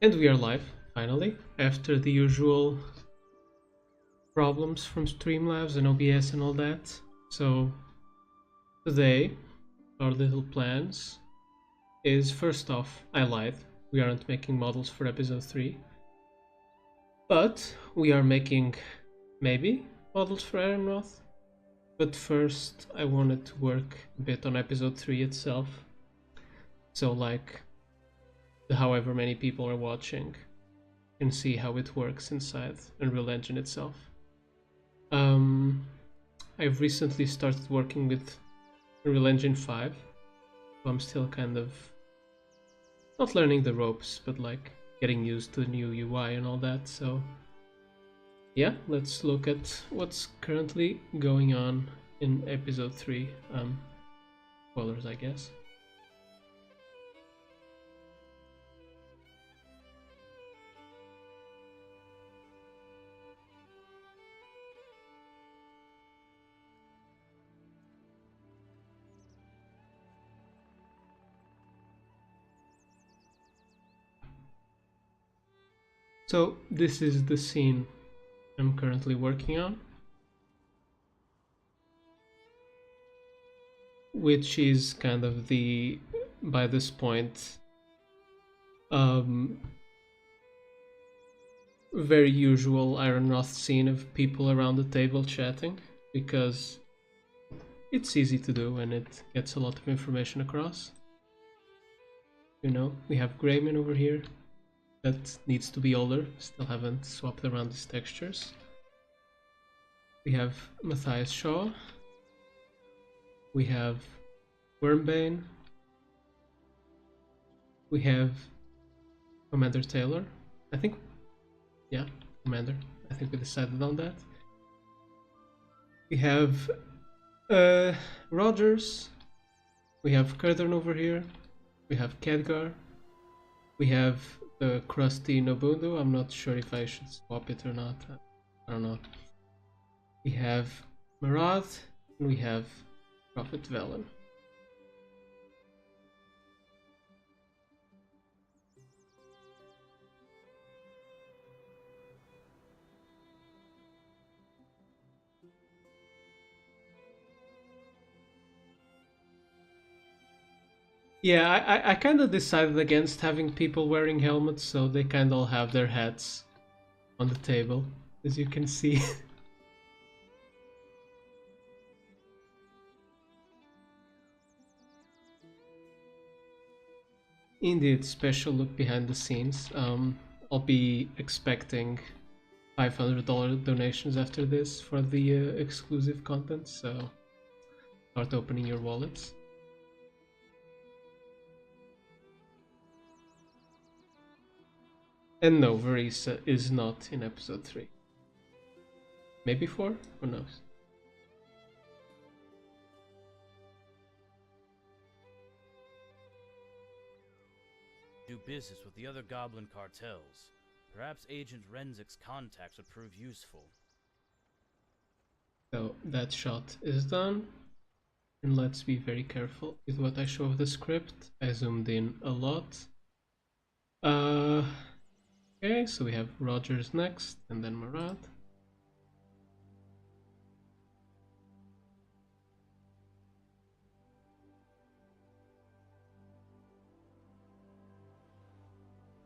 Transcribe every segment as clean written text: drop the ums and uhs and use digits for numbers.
And we are live, finally, after the usual problems from Streamlabs and OBS and all that. So, today, our little plans is, first off, I lied. We aren't making models for episode 3. But we are making, maybe, models for IRONROTH. But first, I wanted to work a bit on episode 3 itself. So, like, however many people are watching can see how it works inside Unreal Engine itself. I've recently started working with Unreal Engine 5, so I'm still kind of not learning the ropes, but like getting used to the new UI and all that. So yeah, let's look at what's currently going on in episode 3. Spoilers, I guess. So this is the scene I'm currently working on, which is kind of the, by this point, very usual IRONROTH scene of people around the table chatting, because it's easy to do and it gets a lot of information across. You know, we have Grayman over here that needs to be older, still haven't swapped around his textures. We have Matthias Shaw. We have Wormbane. We have Commander Taylor. I think, yeah, Commander. I think we decided on that. We have Rogers. We have Kurdan over here. We have Khadgar. We have the crusty Nobundo. I'm not sure if I should swap it or not. I don't know. We have Murad, and we have Prophet Velen. Yeah, I kind of decided against having people wearing helmets, so they kind of all have their hats on the table, as you can see. Indeed, special look behind the scenes. I'll be expecting $500 donations after this for the exclusive content, so start opening your wallets. And no, Verisa is not in episode 3. Maybe 4? Who knows? Do business with the other goblin cartels. Perhaps Agent Renzik's contacts would prove useful. So that shot is done. And let's be very careful with what I show of the script. I zoomed in a lot. Okay, so we have Rogers next, and then Murad.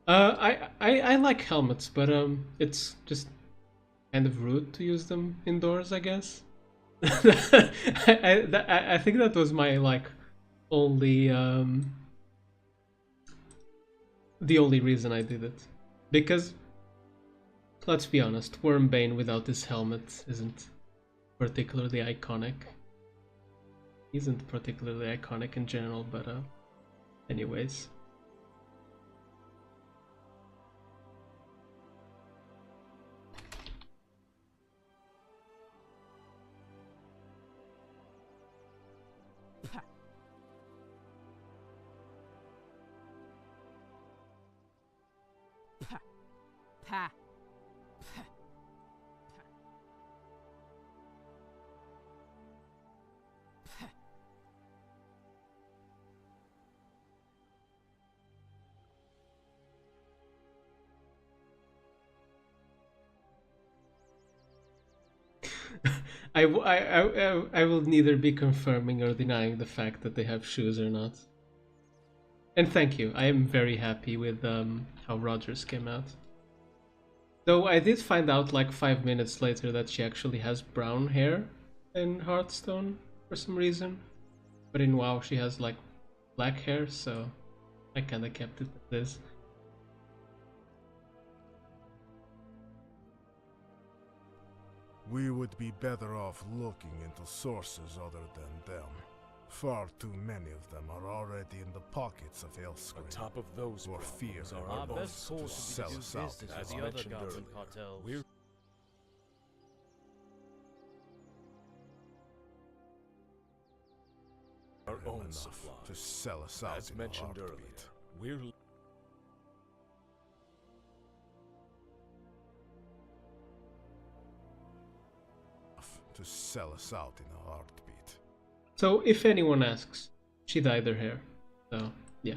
I like helmets, but it's just kind of rude to use them indoors, I guess. I think that was my like only the only reason I did it, because let's be honest, Wormbane without his helmet isn't particularly iconic. Isn't particularly iconic in general, but anyways. Pa. I will neither be confirming or denying the fact that they have shoes or not. And thank you. I am very happy with how Rogers came out. Though I did find out like 5 minutes later that she actually has brown hair in Hearthstone for some reason. But in WoW she has like black hair, so I kinda kept it as is. We would be better off looking into sources other than them. Far too many of them are already in the pockets of Elscreen. On top of those or fear problems, our Our bones best to course sell would be to us do out business as with the other mentioned goblin earlier. cartels. We're our own enough supply. to sell us out As in a mentioned heartbeat. earlier, we're To sell us out in a heartbeat. So if anyone asks, she dyed her hair. So yeah.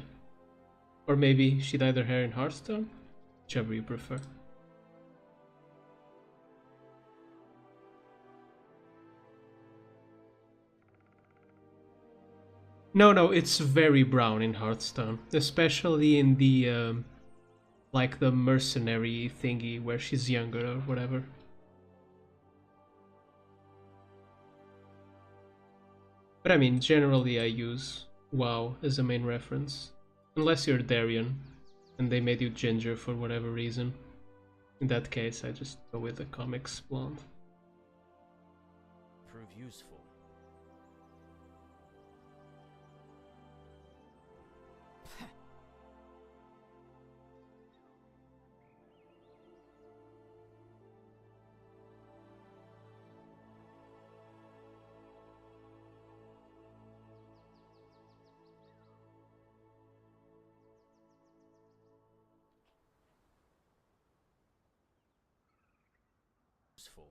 Or maybe she dyed her hair in Hearthstone? Whichever you prefer. No, it's very brown in Hearthstone. Especially in the, like the mercenary thingy where she's younger or whatever. But I mean, generally I use WoW as a main reference. Unless you're Darien, and they made you ginger for whatever reason. In that case, I just go with the comics blonde. Prove useful. Useful.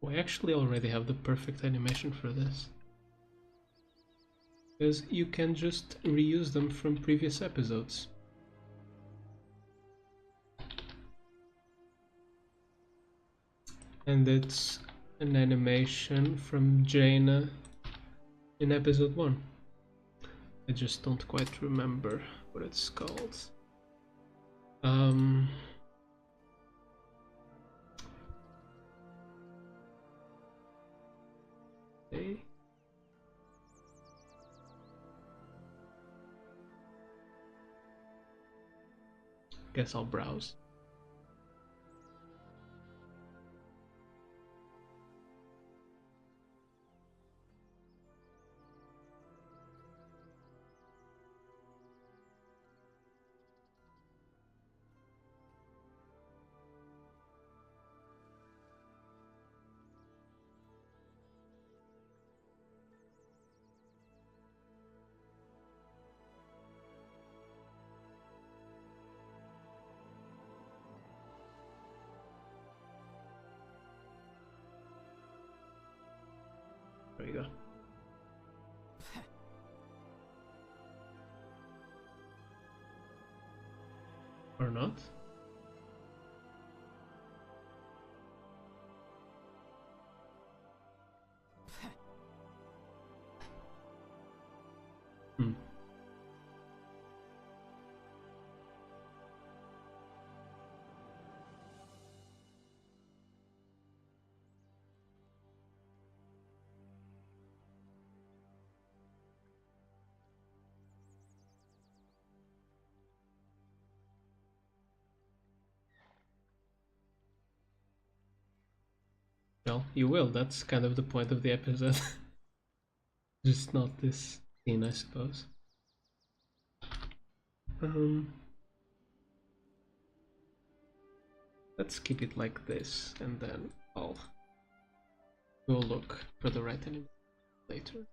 Oh, I actually already have the perfect animation for this. Because you can just reuse them from previous episodes. And it's an animation from Jaina in episode 1. I just don't quite remember what it's called. Okay. Guess I'll browse. There you go. Or not? Hmm. Well, you will. That's kind of the point of the episode. Just not this scene, I suppose. Let's keep it like this, and then I'll go look for the right animation later.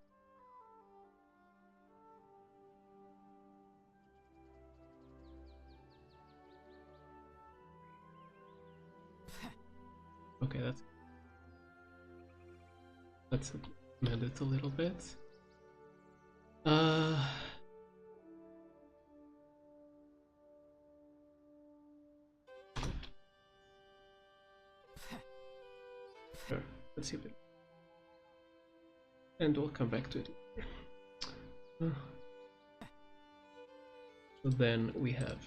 Okay, let's amend it a little bit. Sure, let's see it. And we'll come back to it later. So then we have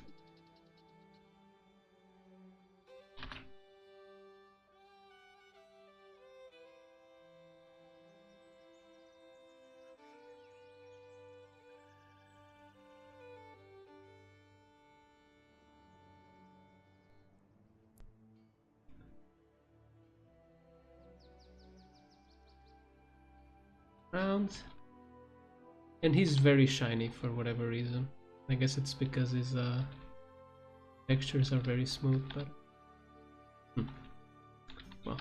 round, and he's very shiny for whatever reason. I guess it's because his textures are very smooth, but well.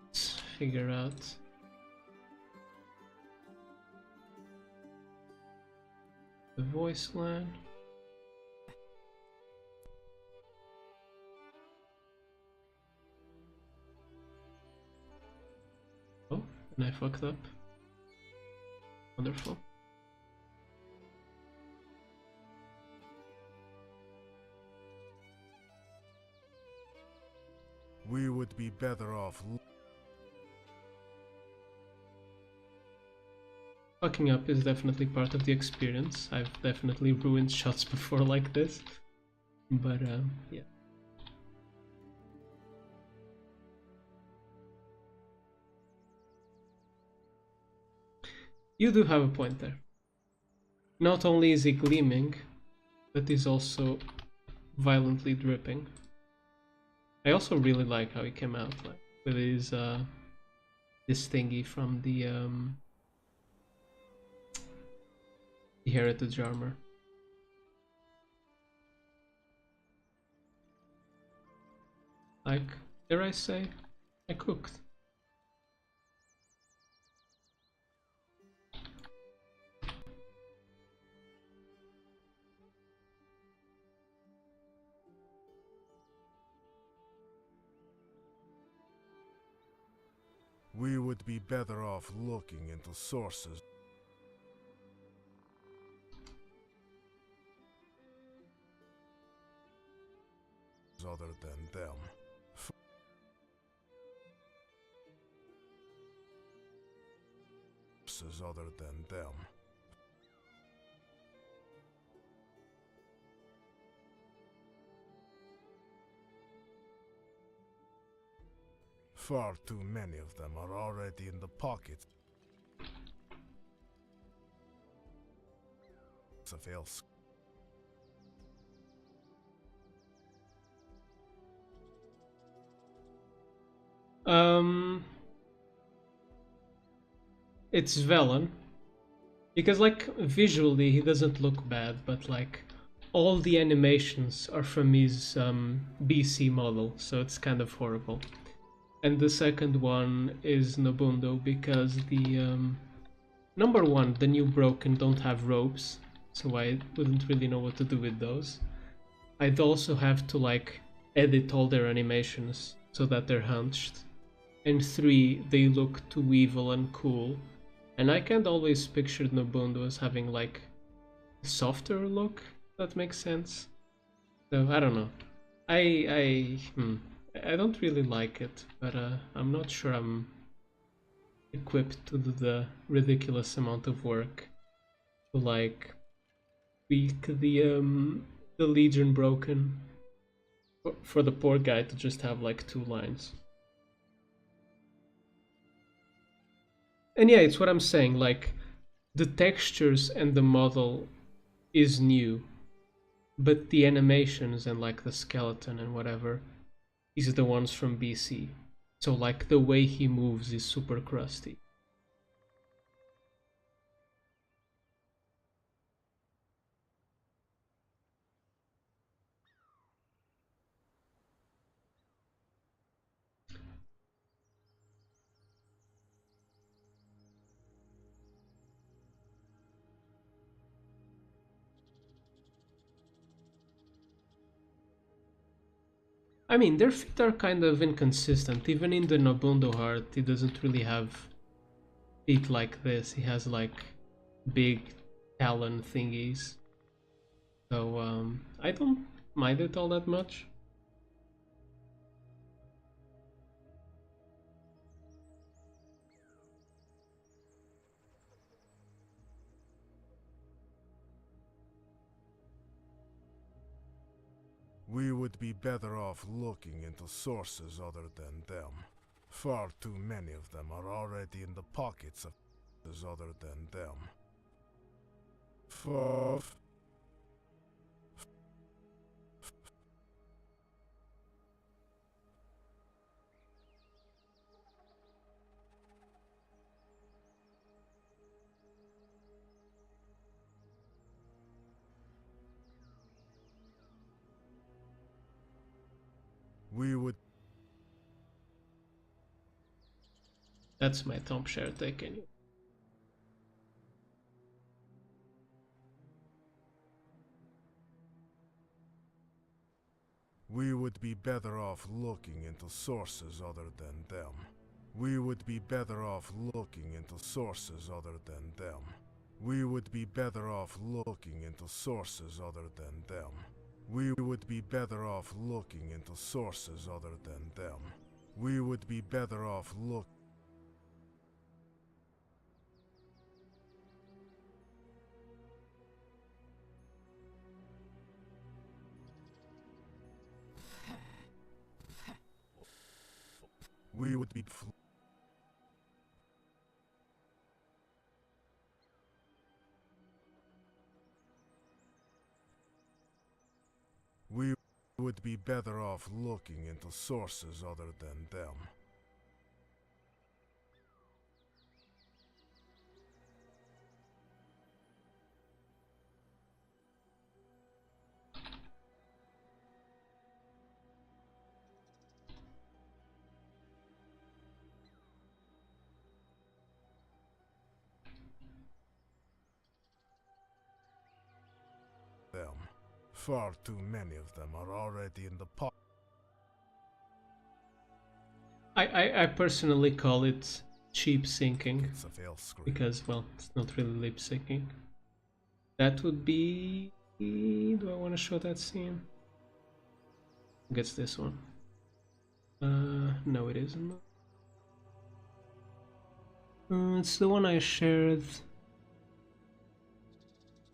Let's figure out the voice line. Oh, and I fucked up. Wonderful. We would be better off. Fucking up is definitely part of the experience. I've definitely ruined shots before like this, but yeah. You do have a point there. Not only is he gleaming, but he's also violently dripping. I also really like how he came out, like with his this thingy from the heritage armor. Like, dare I say, I cooked. We would be better off looking into sources other than them. Sources other than them. Far too many of them are already in the pockets of else. It's Velen. Because like visually he doesn't look bad, but like all the animations are from his BC model, so it's kind of horrible. And the second one is Nobundo because the number one, the new Broken don't have ropes, so I wouldn't really know what to do with those. I'd also have to like edit all their animations so that they're hunched. And 3, they look too evil and cool. And I can't always picture Nobundo as having like a softer look, if that makes sense. So I don't know. I don't really like it, but I'm not sure I'm equipped to do the ridiculous amount of work to like tweak the Legion Broken for the poor guy to just have like 2 lines. And yeah, it's what I'm saying, like the textures and the model is new, but the animations and like the skeleton and whatever is the ones from BC. So like the way he moves is super crusty. I mean, their feet are kind of inconsistent. Even in the Nobundo heart, he doesn't really have feet like this. He has like big talon thingies. So I don't mind it all that much. We would be better off looking into sources other than them. Far too many of them are already in the pockets of other than them. We would. That's my thumb share taken. We would be better off looking into sources other than them. We would be better off looking into sources other than them. We would be better off looking into sources other than them. We would be better off looking into sources other than them. We would be better off look. We would be. We would be better off looking into sources other than them. Far too many of them are already in the pot. I personally call it cheap syncing because, well, it's not really lip syncing. That would be. Do I want to show that scene? I guess this one. No, it isn't. It's the one I shared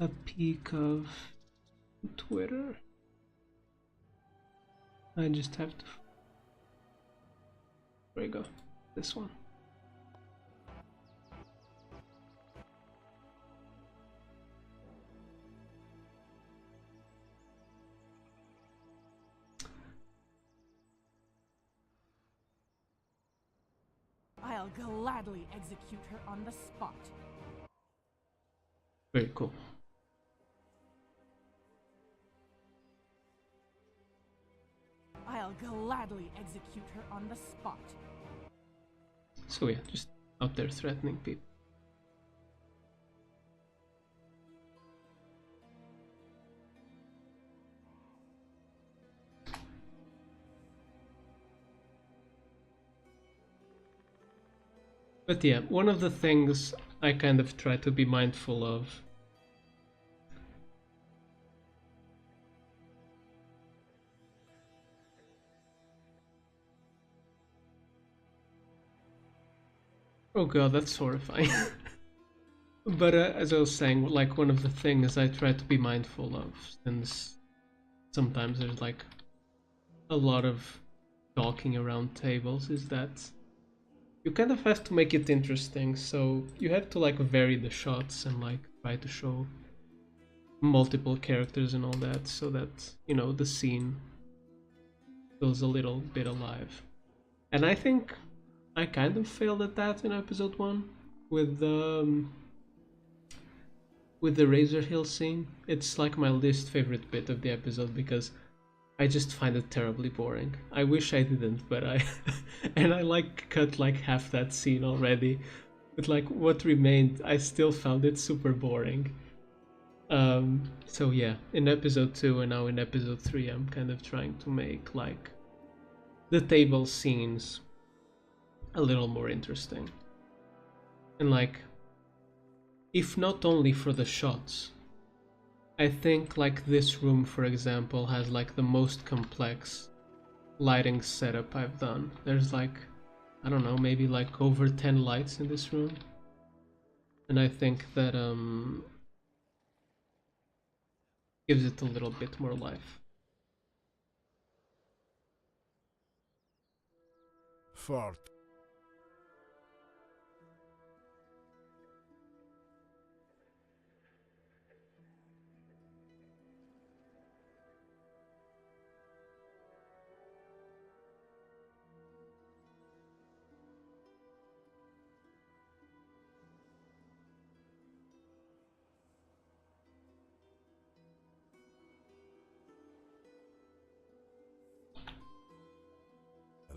a peek of Twitter. I just have to. There we go. This one. I'll gladly execute her on the spot. Very cool. I'll gladly execute her on the spot. So yeah, just out there threatening people. But yeah, one of the things I kind of try to be mindful of oh god, that's horrifying. But as I was saying, like one of the things I try to be mindful of, since sometimes there's like a lot of talking around tables, is that you kind of have to make it interesting. So you have to like vary the shots and like try to show multiple characters and all that, so that, you know, the scene feels a little bit alive. And I think I kind of failed at that in episode 1 with the Razor Hill scene. It's like my least favorite bit of the episode because I just find it terribly boring. I wish I didn't, but I and I like cut like half that scene already. But like what remained, I still found it super boring. So yeah, in episode 2 and now in episode 3, I'm kind of trying to make like the table scenes a little more interesting. And like, if not only for the shots, I think like this room, for example, has like the most complex lighting setup I've done. There's like, I don't know, maybe like over 10 lights in this room. And I think that gives it a little bit more life. Fart.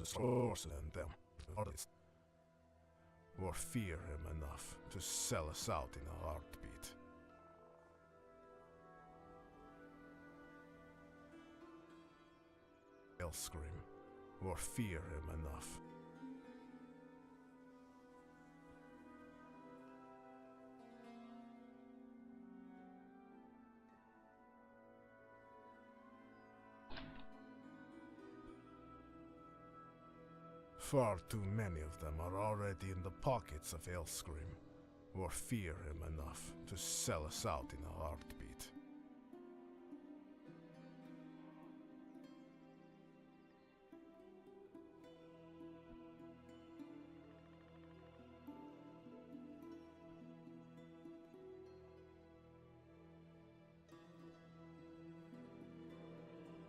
Source and them, or fear him enough to sell us out in a heartbeat. They'll scream, or fear him enough. Far too many of them are already in the pockets of Elscream, or fear him enough to sell us out in a heartbeat.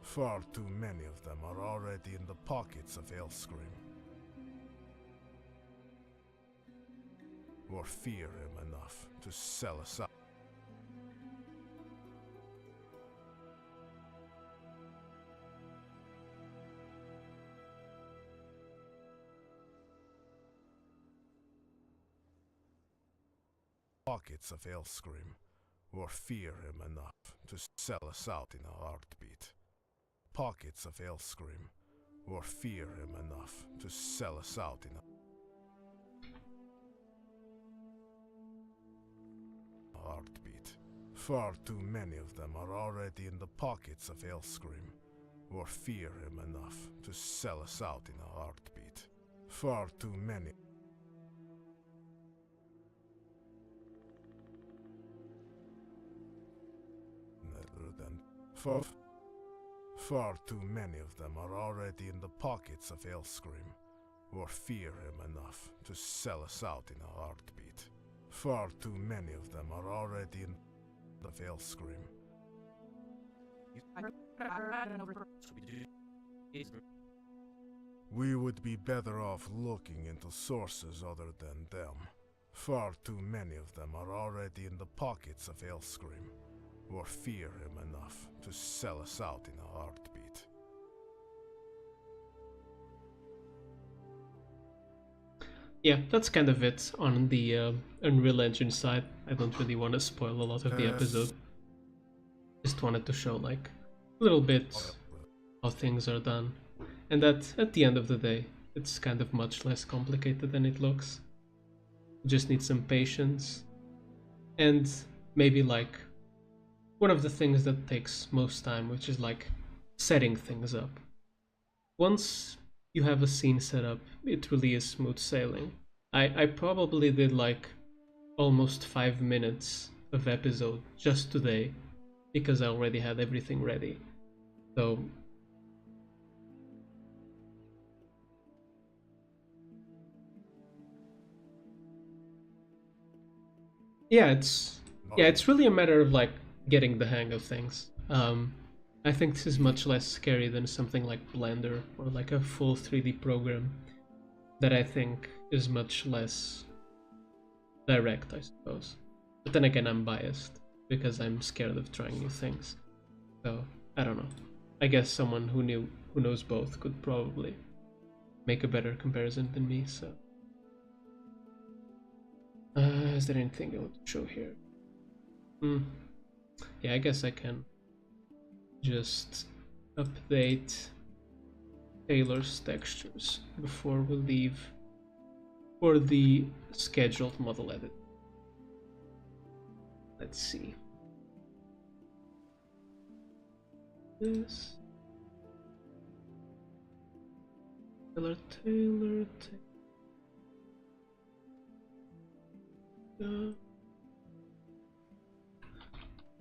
Far too many of them are already in the pockets of Elscream, or fear him enough to sell us out. Pockets of Elscream, or fear him enough to sell us out in a heartbeat. Pockets of Elscream, or fear him enough to sell us out in a heartbeat. Far too many of them are already in the pockets of Elscream, or fear him enough to sell us out in a heartbeat. Far too many. Far too many of them are already in the pockets of Elscream, or fear him enough to sell us out in a heartbeat. Far too many of them are already in the Elscream. We would be better off looking into sources other than them. Far too many of them are already in the pockets of Elscream, or fear him enough to sell us out in a heartbeat. Yeah, that's kind of it on the Unreal Engine side. I don't really want to spoil a lot of the episode. Just wanted to show like a little bit how things are done. And that at the end of the day, it's kind of much less complicated than it looks. You just need some patience. And maybe like one of the things that takes most time, which is like setting things up. Once you have a scene set up, it really is smooth sailing. I probably did like almost 5 minutes of episode just today because I already had everything ready. So yeah, it's really a matter of like getting the hang of things. I think this is much less scary than something like Blender or like a full 3D program that I think is much less direct, I suppose. But then again, I'm biased because I'm scared of trying new things. So I don't know. I guess someone who knows both could probably make a better comparison than me. So is there anything I want to show here? Yeah, I guess I can just update Taylor's textures before we leave for the scheduled model edit. Let's see. This Taylor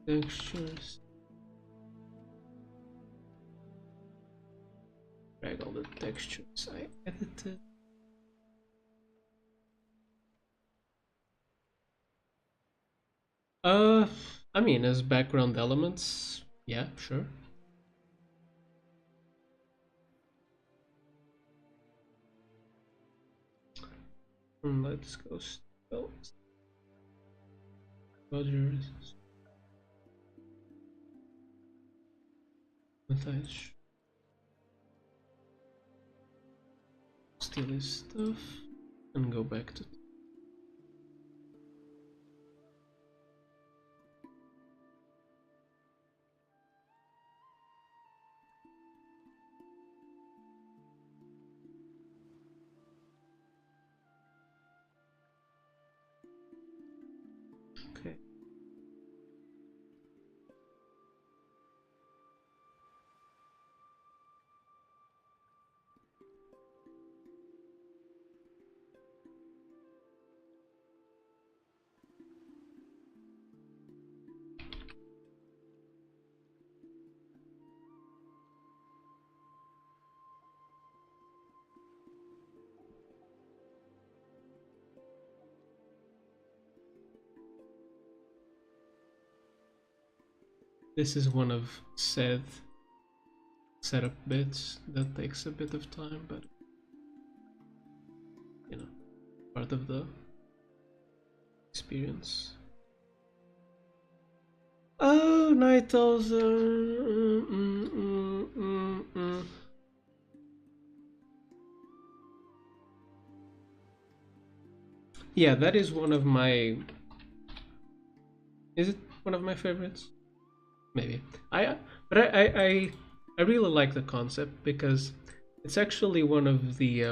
textures. Drag all the textures I edited. I mean, as background elements, yeah, sure. Let's go. Rogers. Matthias. Steal his stuff and go back to. Okay. This is one of said setup bits that takes a bit of time, but you know, part of the experience. Oh, Night Owls. Yeah, that is one of my. Is it one of my favorites? Maybe. But I really like the concept because it's actually one of the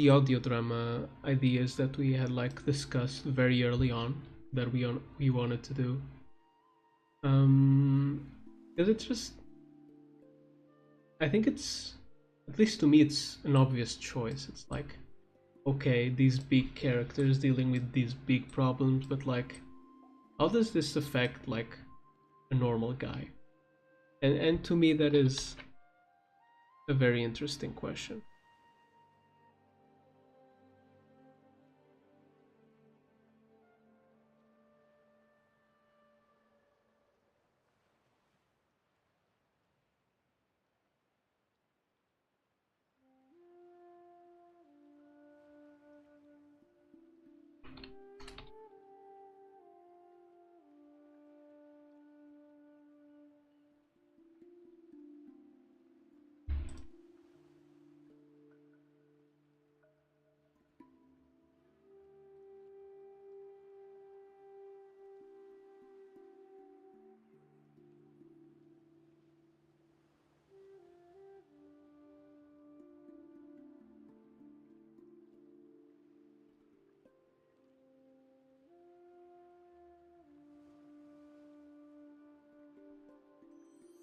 audio drama ideas that we had like discussed very early on that we wanted to do. Because it's just, I think it's, at least to me, it's an obvious choice. It's like, okay, these big characters dealing with these big problems, but like, how does this affect like a normal guy? And to me, that is a very interesting question.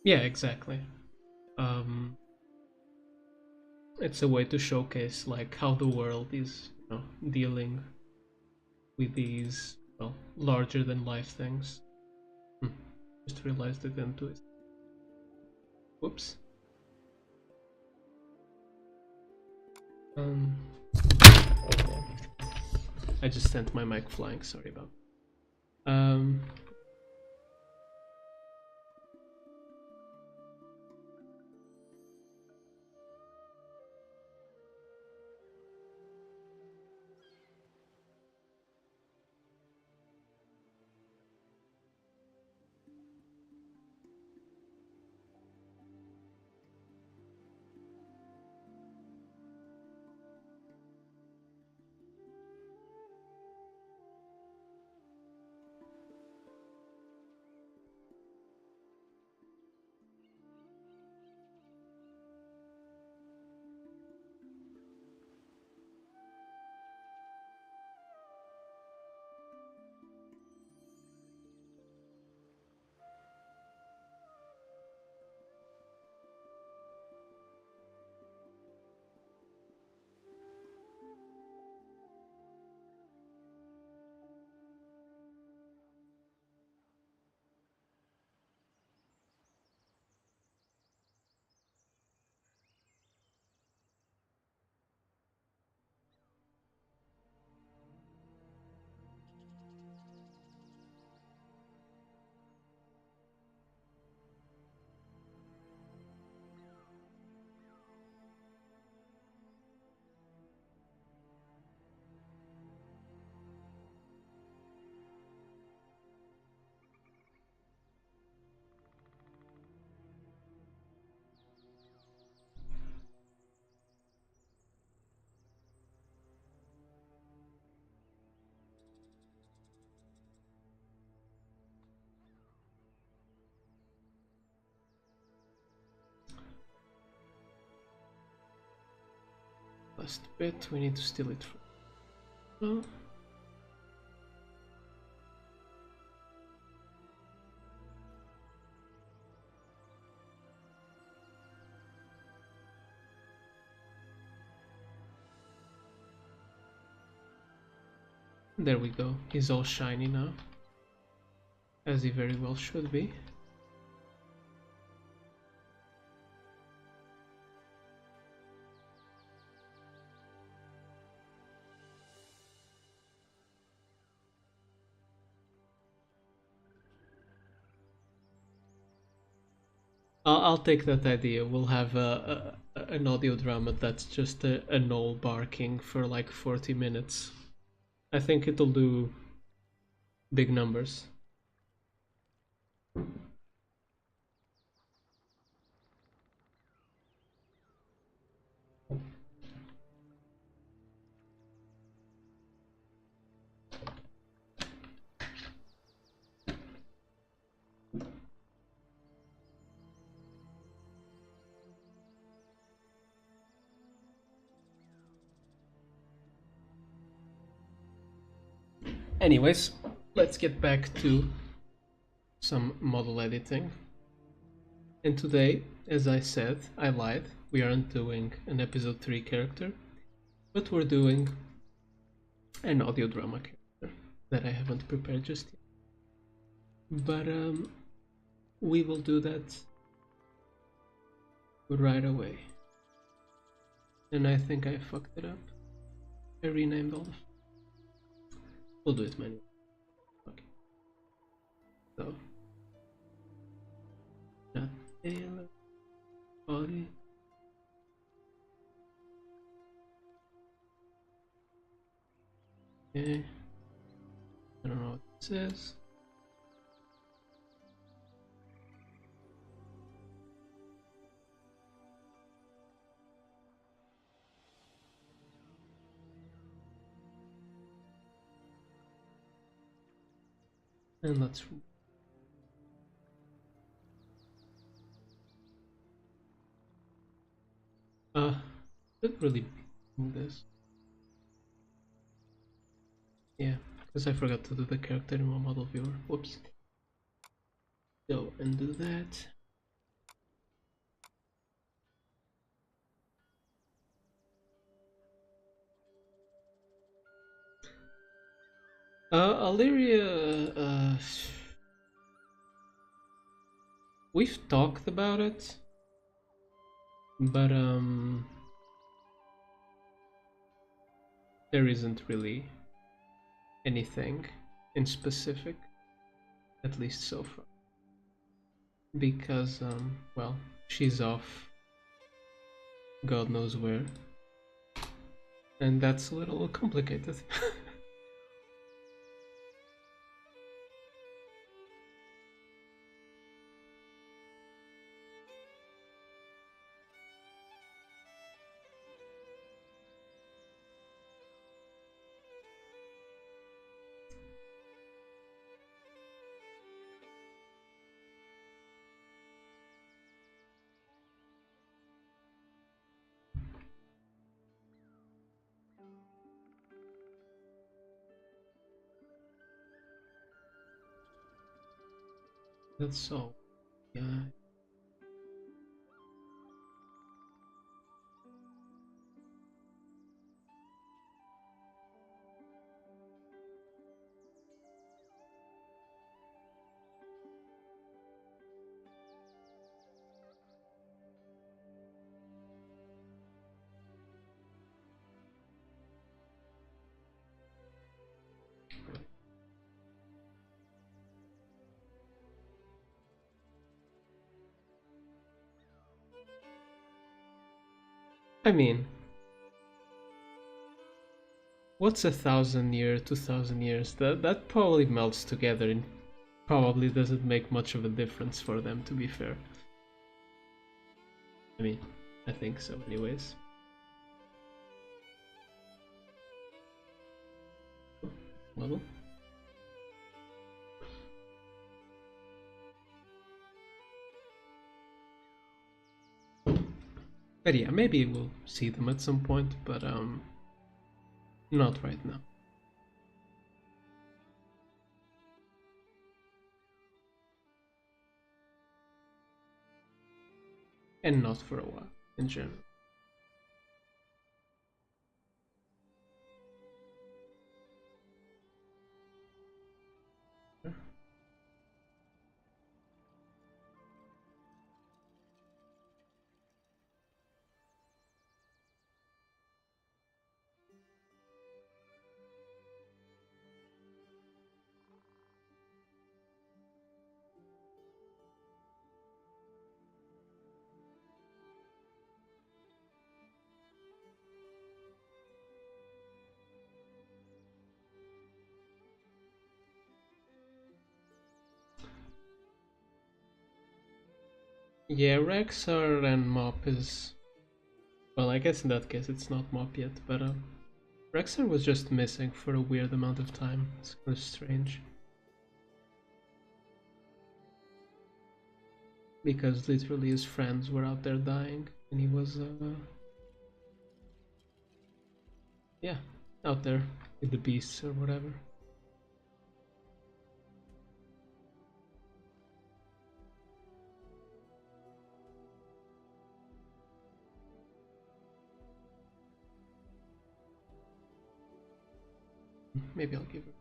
Yeah, exactly. It's a way to showcase like how the world is, you know, dealing with these, well, larger than life things. Just realized it into it. Whoops. Um, I just sent my mic flying. Sorry about. last bit. We need to steal it from. Oh. There we go. He's all shiny now, as he very well should be. I'll take that idea. We'll have an audio drama that's just a gnoll barking for like 40 minutes. I think it'll do big numbers. Anyways, let's get back to some model editing. And today, as I said, I lied. We aren't doing an episode 3 character, but we're doing an audio drama character that I haven't prepared just yet. But we will do that right away. And I think I fucked it up. I renamed all of. We'll do it manually. Okay. So, not Taylor, body. Okay. I don't know what it says. And let's should really be doing this. Yeah, because I forgot to do the character in my model viewer. Whoops. Go and do that. Illyria, we've talked about it, but there isn't really anything in specific, at least so far, because well, she's off God knows where, and that's a little complicated. That's all. Yeah. I mean, what's 1,000 years, 2,000 years? That probably melts together and probably doesn't make much of a difference for them, to be fair. I mean, I think so anyways. Level. But yeah, maybe we'll see them at some point, but not right now. And not for a while, in general. Yeah, Rexar and Mop is... Well, I guess in that case it's not Mop yet, but Rexar was just missing for a weird amount of time. It's kind of strange. Because literally his friends were out there dying, and he was, yeah, out there with the beasts or whatever. Maybe I'll give her.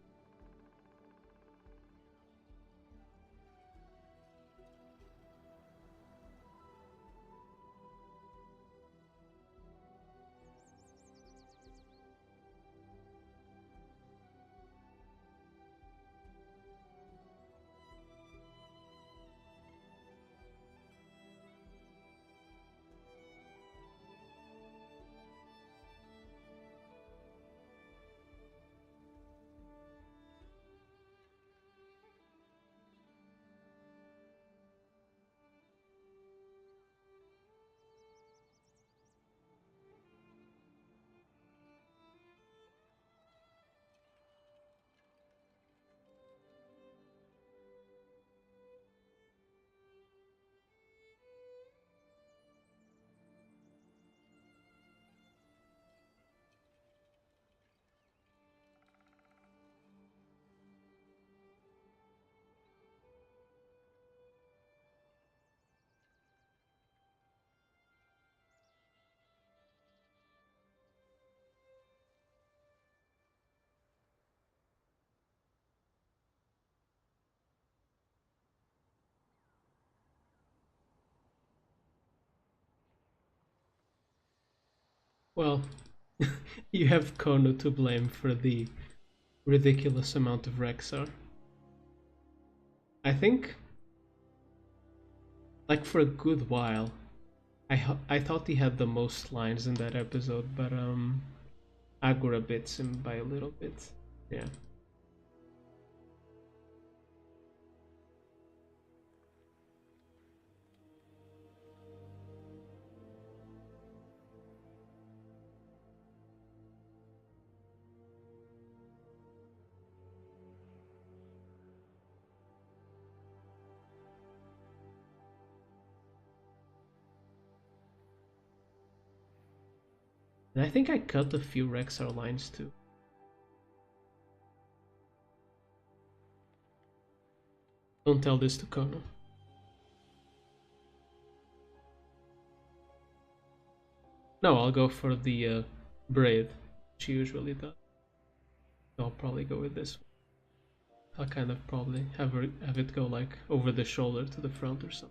Well, you have Kono to blame for the ridiculous amount of Rexar. I think, like for a good while, I thought he had the most lines in that episode, but Agura bits him by a little bit. Yeah. And I think I cut a few Rexar lines too. Don't tell this to Kono. No, I'll go for the braid, she usually does. I'll probably go with this one. I'll kind of probably have it go like over the shoulder to the front or something.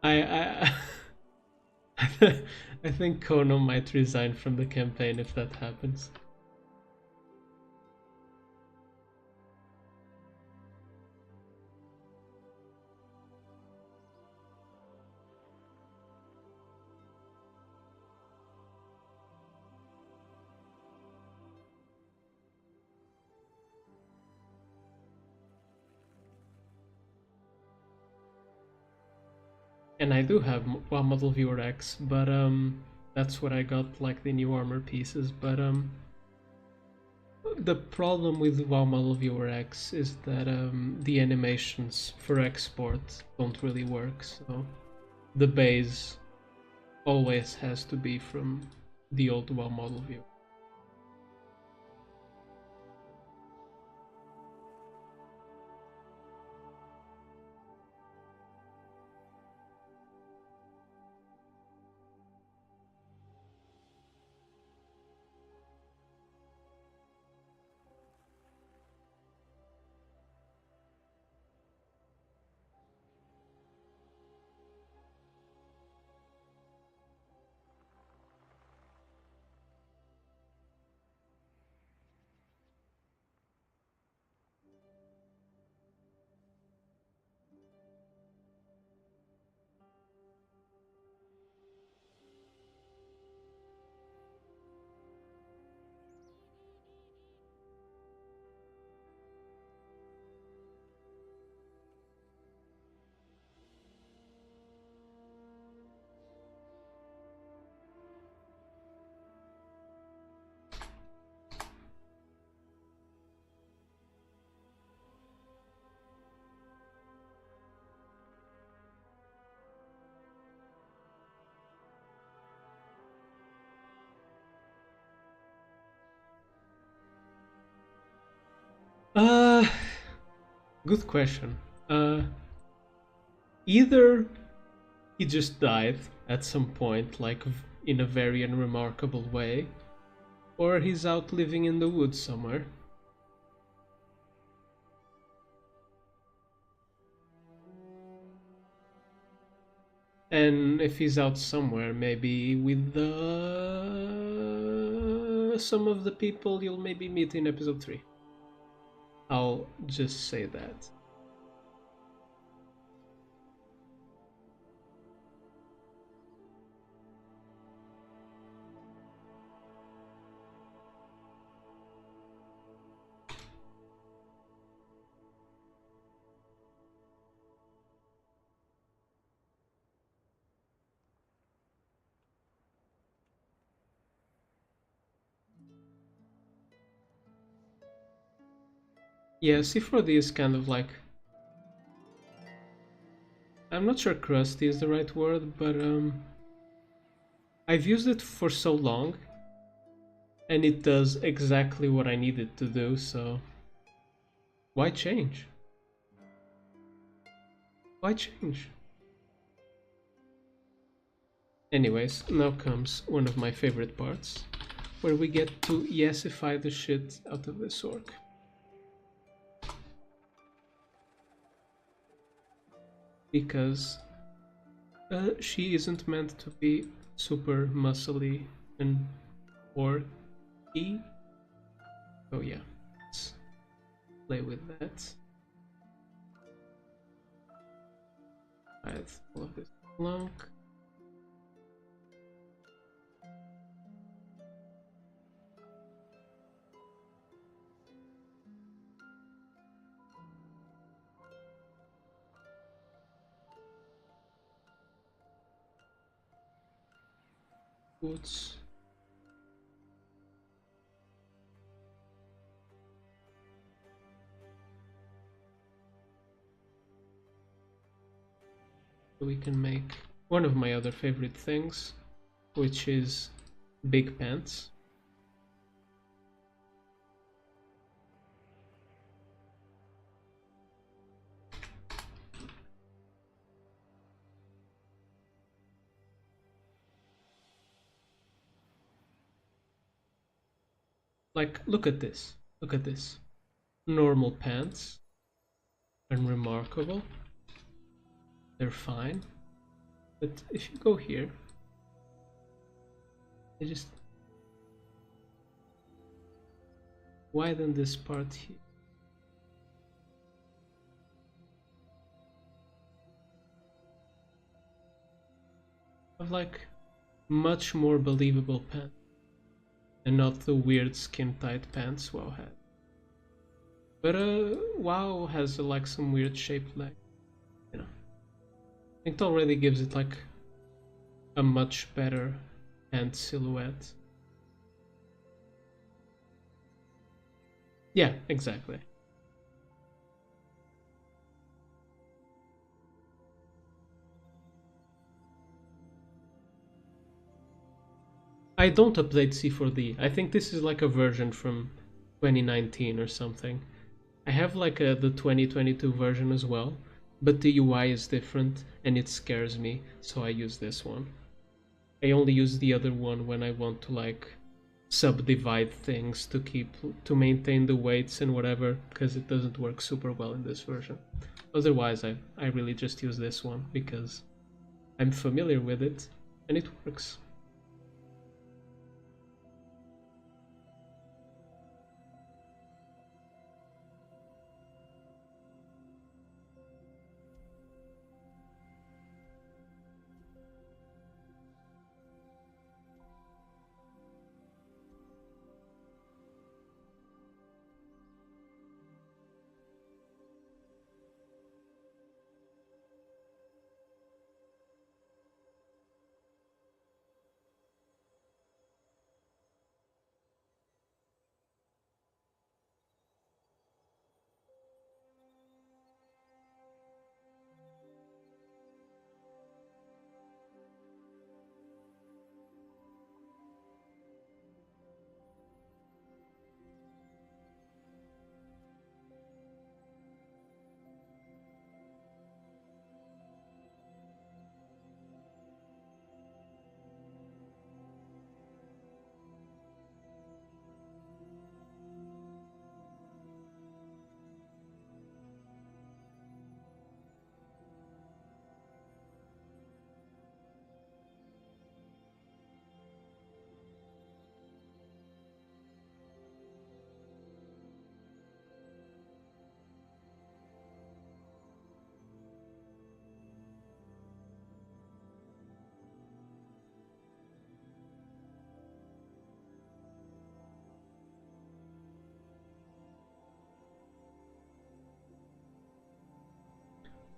I I think Kono might resign from the campaign if that happens. And I do have WoW Model Viewer X, but that's what I got, like the new armor pieces. But the problem with WoW Model Viewer X is that the animations for export don't really work. So the base always has to be from the old WoW Model Viewer. Uh, Good question. Either he just died at some point, like in a very unremarkable way, or he's out living in the woods somewhere. And if he's out somewhere, maybe with some of the people you'll maybe meet in episode 3. I'll just say that. Yeah, C4D is kind of like... I'm not sure crusty is the right word, but I've used it for so long, and it does exactly what I need it to do, so why change? Why change? Anyways, now comes one of my favorite parts, where we get to yesify the shit out of this orc. Because she isn't meant to be super muscly and orky. Oh yeah, let's play with that. Hide all of this plunk. Boots. We can make one of my other favorite things, which is big pants. Like, look at this. Look at this. Normal pants. Unremarkable. They're fine. But if you go here, I just widen this part here. Have like much more believable pants, and not the weird skin tight pants WoW had. But WoW has like some weird shaped leg, you know. I think it already gives it like a much better hand silhouette. Yeah, exactly. I don't update C4D. I think this is like a version from 2019 or something. I have like the 2022 version as well, but the UI is different and it scares me, so I use this one. I only use the other one when I want to like subdivide things to maintain the weights and whatever, because it doesn't work super well in this version. Otherwise, I really just use this one because I'm familiar with it and it works.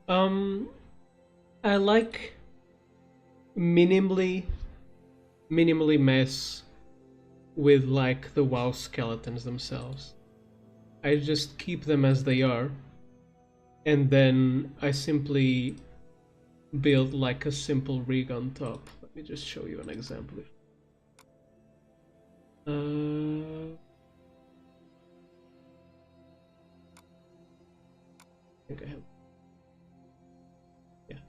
Um, I like minimally mess with like the WoW skeletons themselves. I just keep them as they are, and then I simply build like a simple rig on top. Let me just show you an example. I think I have. Yeah.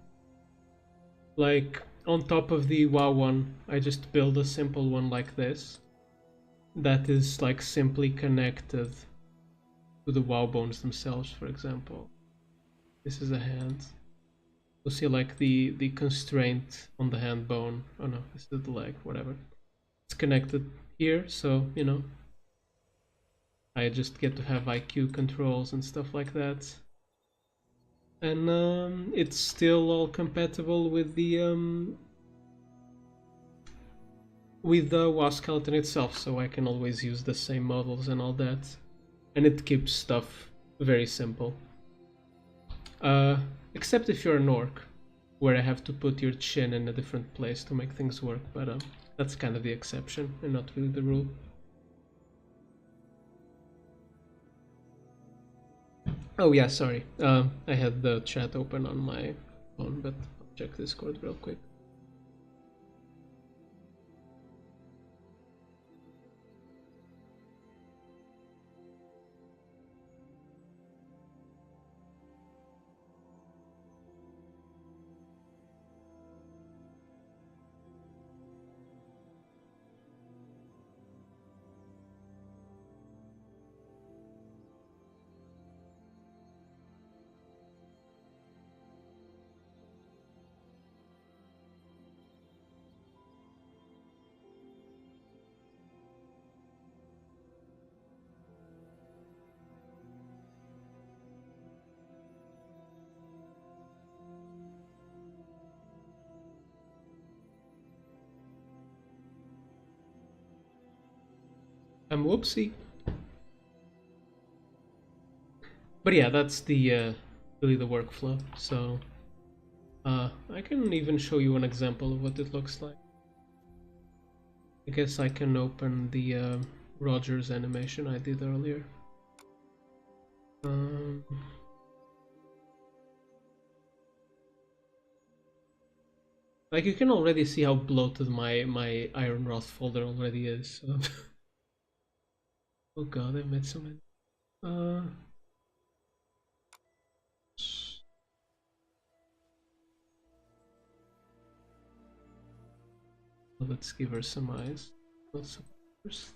Like on top of the WoW one, I just build a simple one like this. That is like simply connected to the WoW bones themselves, for example. This is a hand. You'll see like the constraint on the hand bone. Oh no, this is the leg, whatever. It's connected here, so you know, I just get to have IQ controls and stuff like that. And it's still all compatible with the WoW skeleton itself, so I can always use the same models and all that. And it keeps stuff very simple. Except if you're an orc, where I have to put your chin in a different place to make things work, but that's kind of the exception and not really the rule. Oh yeah, sorry. I had the chat open on my phone, but I'll check Discord real quick. Whoopsie. But yeah, that's the really the workflow. So I can even show you an example of what it looks like. I guess I can open the Rogers animation I did earlier. Like you can already see how bloated my IRONROTH folder already is. So. Oh god, I made so many. Let's give her some eyes. Lots of colors.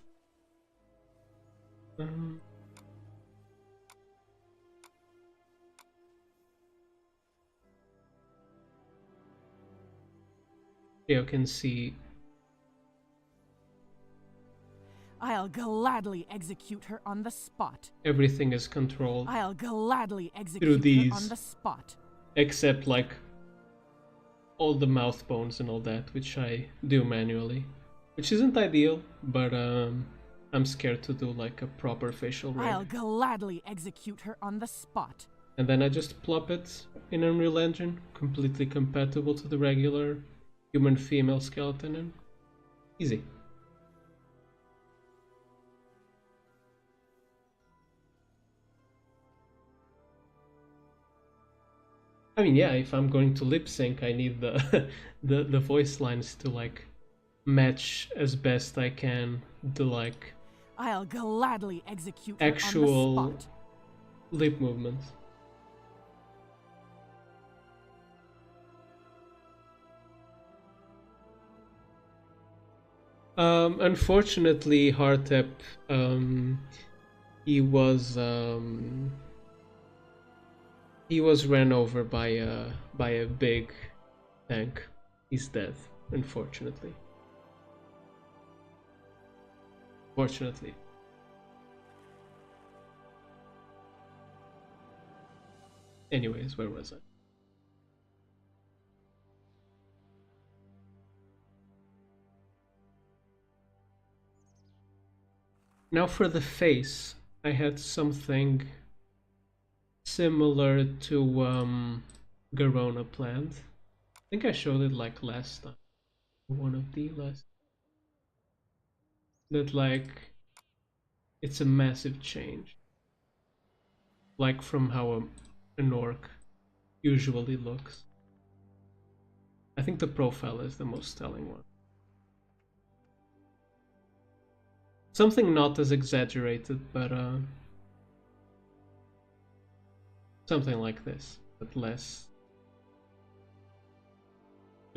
You can see I'll gladly execute her on the spot. everything is controlled I'll gladly through execute her these, on the spot. except like all the mouth bones and all that, which I do manually, which isn't ideal, but I'm scared to do like a proper facial rig. I'll gladly execute her on the spot. And then I just plop it in Unreal Engine, completely compatible to the regular human female skeleton, and easy. I mean, yeah, if I'm going to lip sync, I need the the voice lines to like match as best I can the like I'll gladly execute her on actual the spot. lip movements. Unfortunately, Hartep, he was ran over by a big tank. He's dead, unfortunately. Fortunately. Anyways, where was I? Now for the face, I had something similar to Garona planned. I think I showed it like last time. One of the last. That like it's a massive change. Like from how an orc usually looks. I think the profile is the most telling one. Something not as exaggerated, but something like this, but less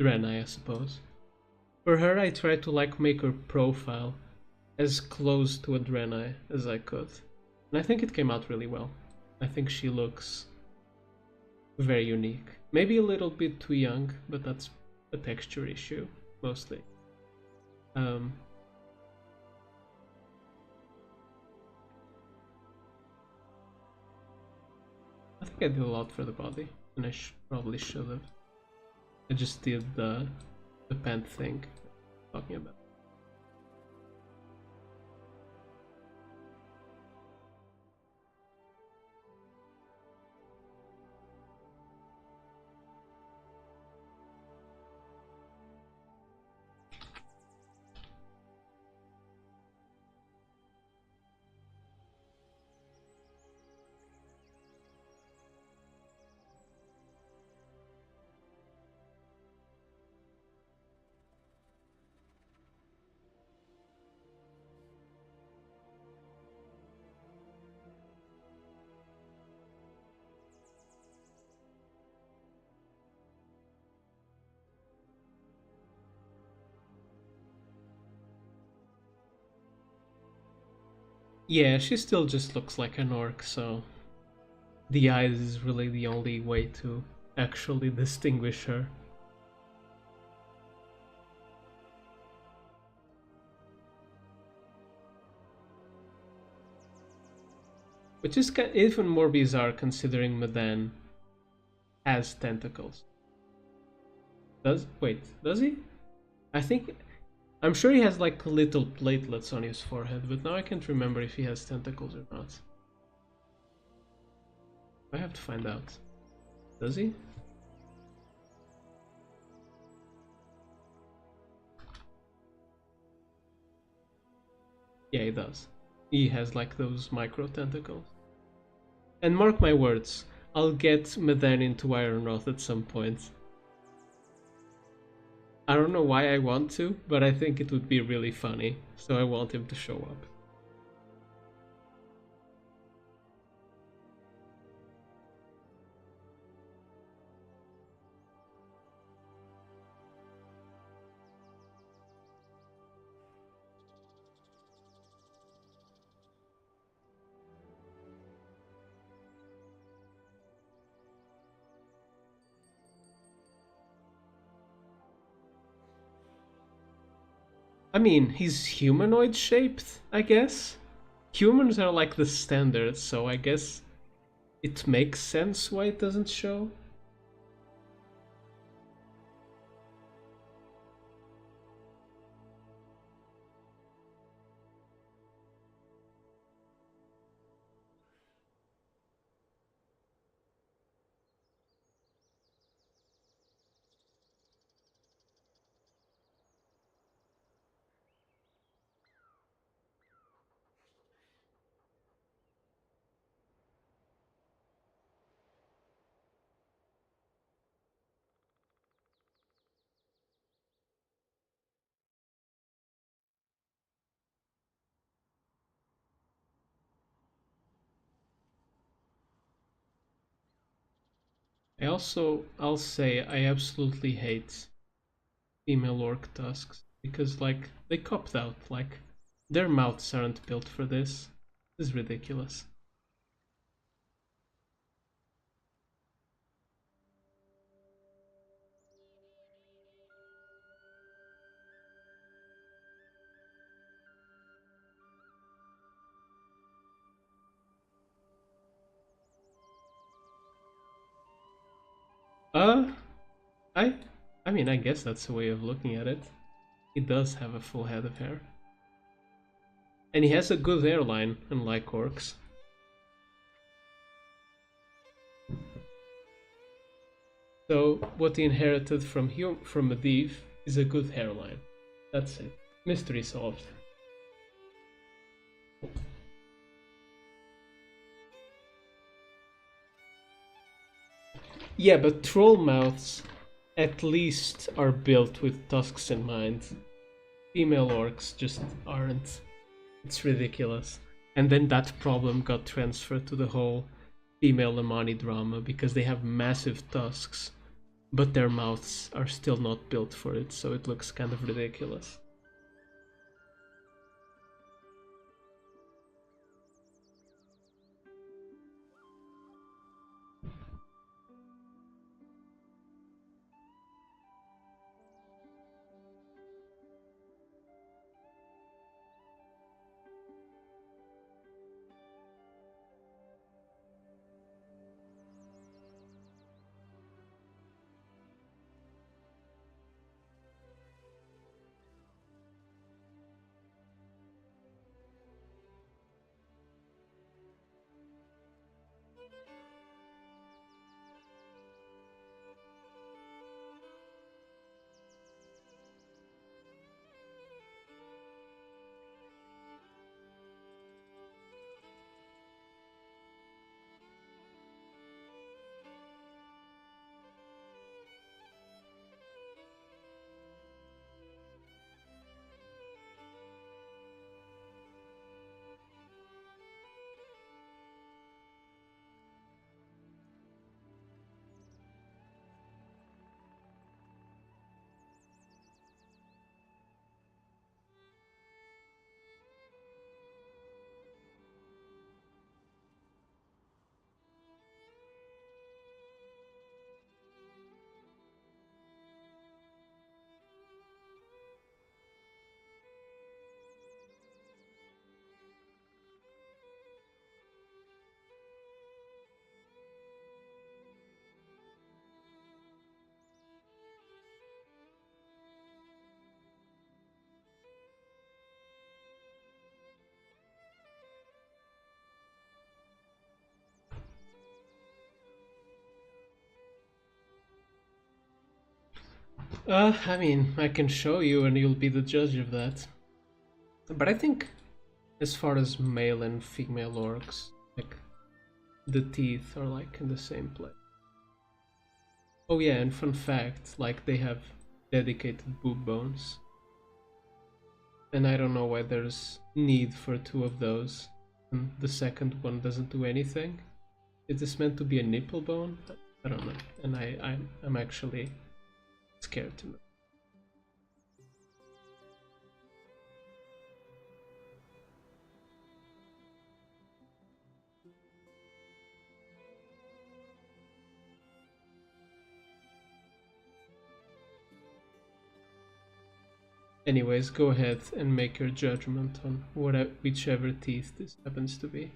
Draenei, I suppose. For her, I tried to like make her profile as close to a Draenei as I could, and I think it came out really well. I think she looks very unique. Maybe a little bit too young, but that's a texture issue mostly. I think I did a lot for the body, and I probably should have. I just did the pant thing I'm talking about. Yeah, she still just looks like an orc, so the eyes is really the only way to actually distinguish her. Which is even more bizarre considering Medan has tentacles. Does he? I think I'm sure he has like little platelets on his forehead, but now I can't remember if he has tentacles or not. I have to find out. Does he? Yeah, he does. He has like those micro tentacles. And mark my words, I'll get Medan into IRONROTH at some point. I don't know why I want to, but I think it would be really funny, so I want him to show up. I mean, he's humanoid shaped, I guess. Humans are like the standard, so I guess it makes sense why it doesn't show. I'll say I absolutely hate female orc tusks because like they copped out, like their mouths aren't built for this. This is ridiculous. Uh, I I mean I guess that's a way of looking at it. He does have a full head of hair. And he has a good hairline, unlike orcs. So what he inherited from Medivh is a good hairline. That's it. Mystery solved. Yeah, but troll mouths at least are built with tusks in mind. Female orcs just aren't. It's ridiculous. And then that problem got transferred to the whole female Lamani drama because they have massive tusks, but their mouths are still not built for it, so it looks kind of ridiculous. I mean, I can show you and you'll be the judge of that. But I think, as far as male and female orcs, like, the teeth are like in the same place. Oh yeah, and fun fact, like they have dedicated boob bones. And I don't know why there's need for two of those. And the second one doesn't do anything. Is this meant to be a nipple bone? I don't know. And I'm actually scared to know. Anyways, go ahead and make your judgment on whichever teeth this happens to be.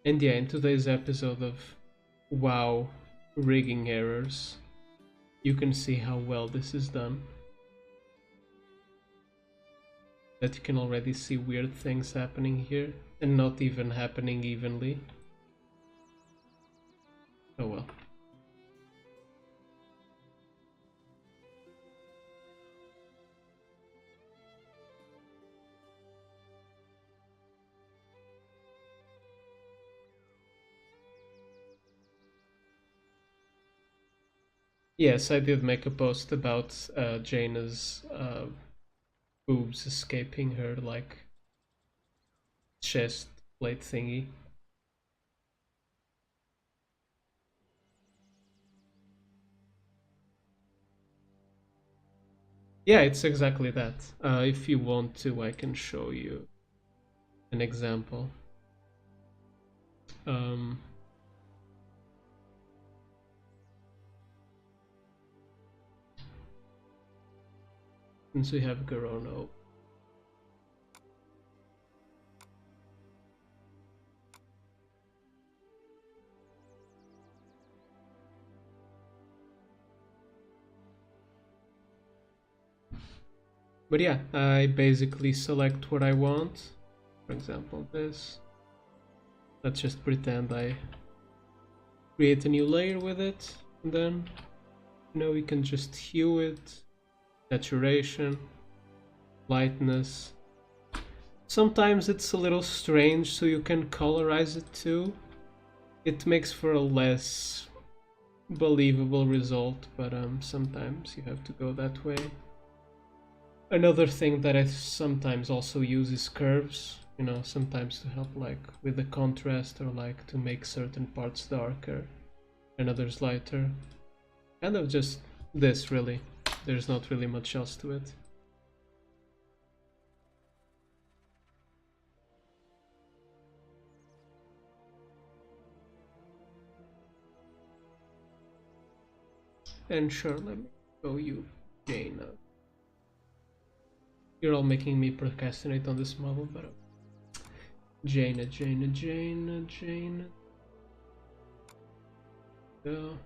And yeah, in today's episode of WoW rigging errors, you can see how well this is done. That you can already see weird things happening here, and not even happening evenly. Oh well. Yes, I did make a post about Jaina's boobs escaping her, like, chest plate thingy. Yeah, it's exactly that. If you want to, I can show you an example. Since we have Garono. But yeah, I basically select what I want. For example, this. Let's just pretend I create a new layer with it, and then, you know, we can just hue it, saturation, lightness. Sometimes it's a little strange, so you can colorize it too. It makes for a less believable result, but sometimes you have to go that way. Another thing that I sometimes also use is curves, you know, sometimes to help like with the contrast or like to make certain parts darker and others lighter. Kind of just this, really. There's not really much else to it. And sure, let me show you Jaina. You're all making me procrastinate on this model, but Jaina. Go.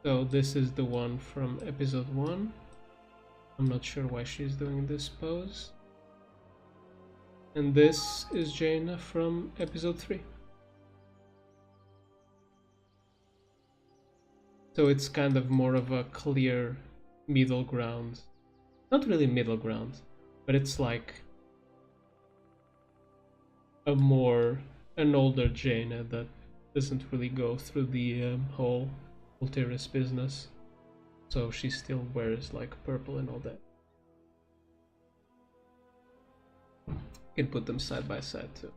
So this is the one from episode 1. I'm not sure why she's doing this pose. And this is Jaina from episode 3. So it's kind of more of a clear middle ground. Not really middle ground, but it's like an older Jaina that doesn't really go through the whole Ulteris business. So she still wears like purple and all that. You can put them side by side too.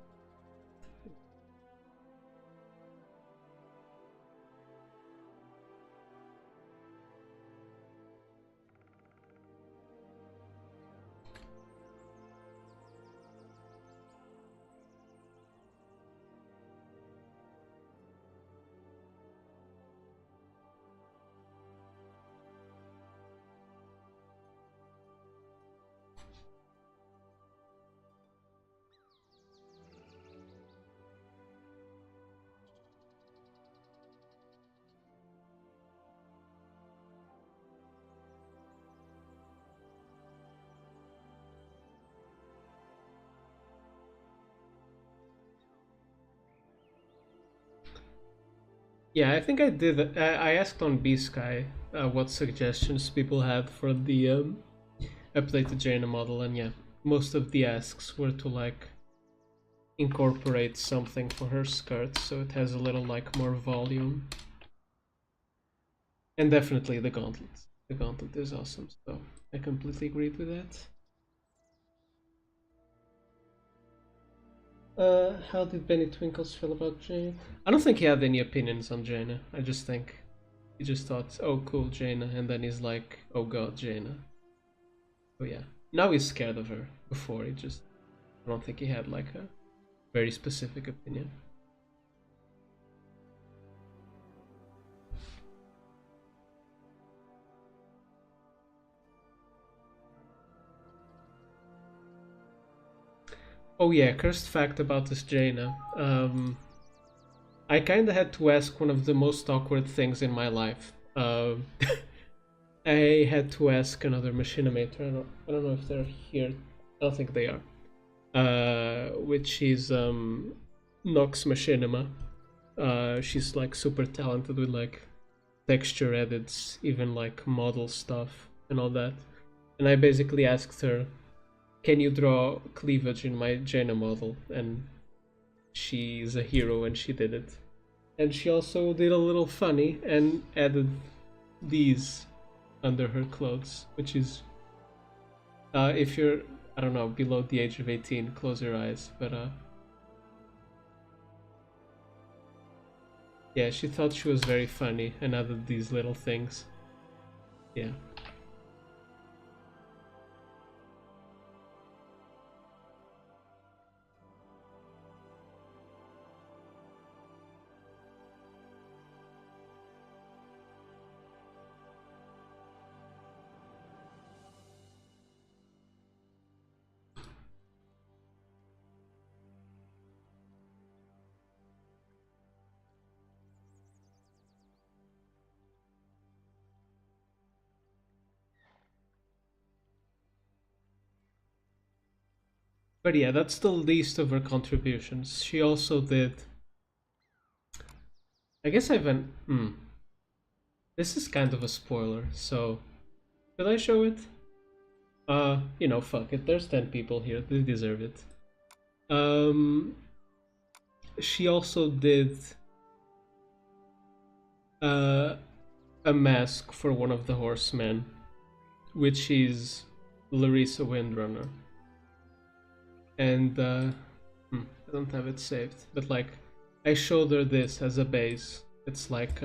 Yeah, I think I did. I asked on B-Sky what suggestions people had for the updated Jaina model, and yeah, most of the asks were to like incorporate something for her skirt so it has a little like more volume. And definitely the gauntlet. The gauntlet is awesome, so I completely agreed with that. How did Benny Twinkles feel about Jaina? I don't think he had any opinions on Jaina. I just think he just thought, oh cool, Jaina, and then he's like, oh god, Jaina. Oh yeah. Now he's scared of her. Before he just, I don't think he had like a very specific opinion. Oh yeah, cursed fact about this Jaina. I kinda had to ask one of the most awkward things in my life. I had to ask another machinimator. I don't know if they're here. I don't think they are. Which is Nox Machinima. She's like super talented with like texture edits, even like model stuff and all that. And I basically asked her, "Can you draw cleavage in my Jaina model?" And she's a hero, and she did it. And she also did a little funny and added these under her clothes, which is if you're, I don't know, below the age of 18, close your eyes. But yeah, she thought she was very funny and added these little things. Yeah. But yeah, that's the least of her contributions. She also did. I guess I've been. This is kind of a spoiler, so should I show it? You know, fuck it. There's 10 people here. They deserve it. She also did uh, a mask for one of the horsemen, which is Larissa Windrunner. And I don't have it saved, but like I showed her this as a base. It's like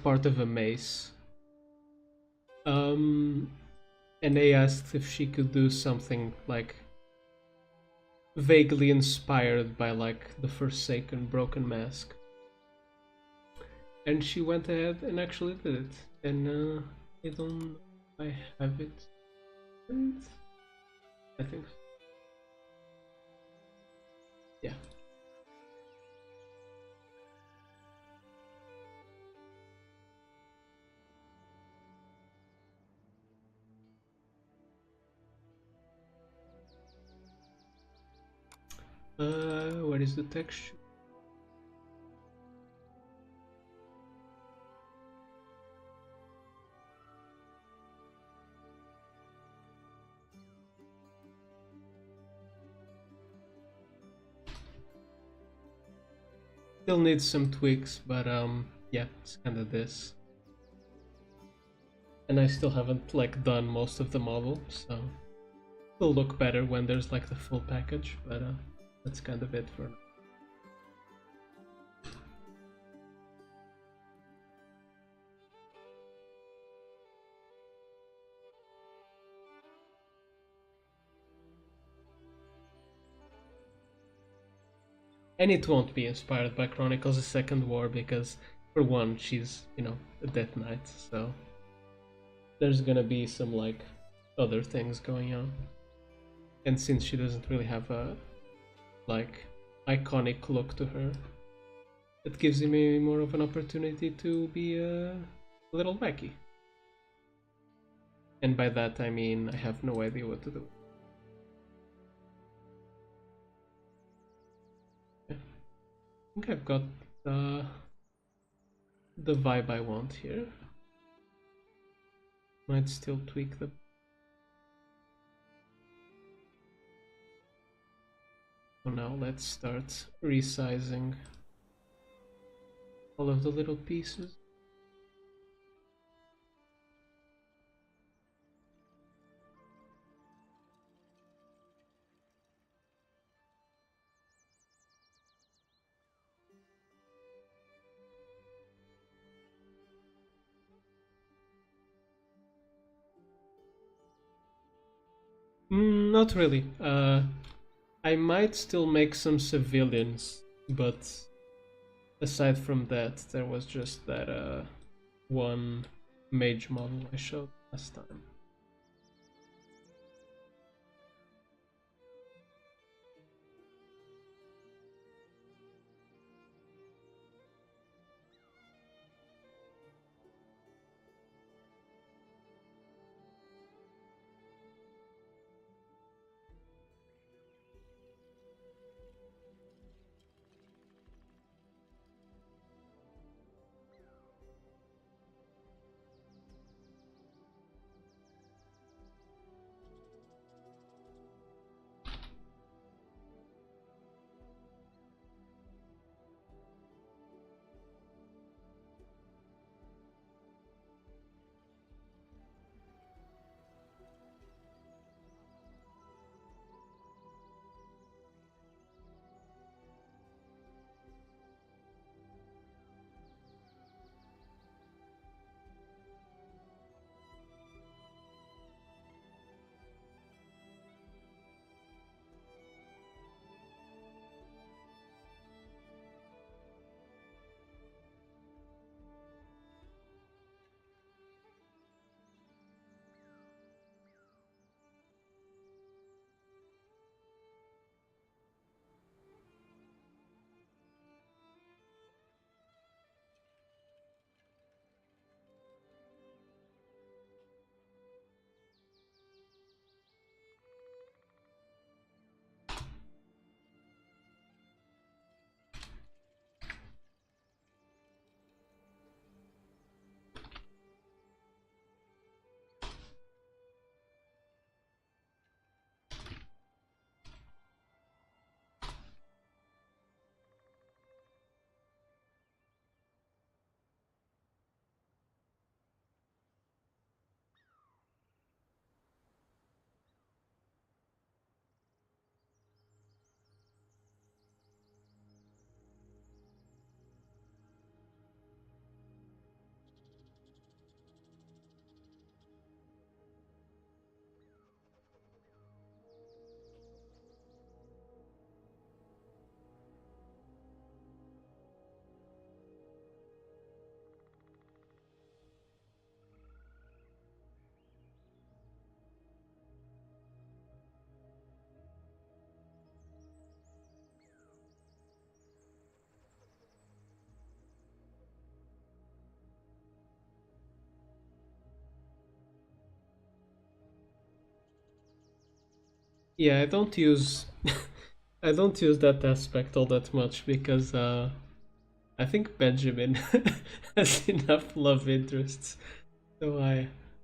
part of a mace. And they asked if she could do something like vaguely inspired by like the Forsaken Broken Mask. And she went ahead and actually did it. And I don't know if I have it. And I think so. Yeah. What is the texture? Still needs some tweaks, but yeah, it's kind of this. And I still haven't like done most of the model, so it'll look better when there's like the full package, but that's kind of it for now. And it won't be inspired by Chronicles of Second War because, for one, she's, you know, a Death Knight, so there's gonna be some like other things going on. And since she doesn't really have a like iconic look to her, it gives me more of an opportunity to be a little wacky. And by that I mean I have no idea what to do. I think I've got the vibe I want here. Might still tweak the... So now let's start resizing all of the little pieces. Not really. I might still make some civilians, but aside from that, there was just that one mage model I showed last time. Yeah, I don't use I don't use that aspect all that much because I think Benjamin has enough love interests, so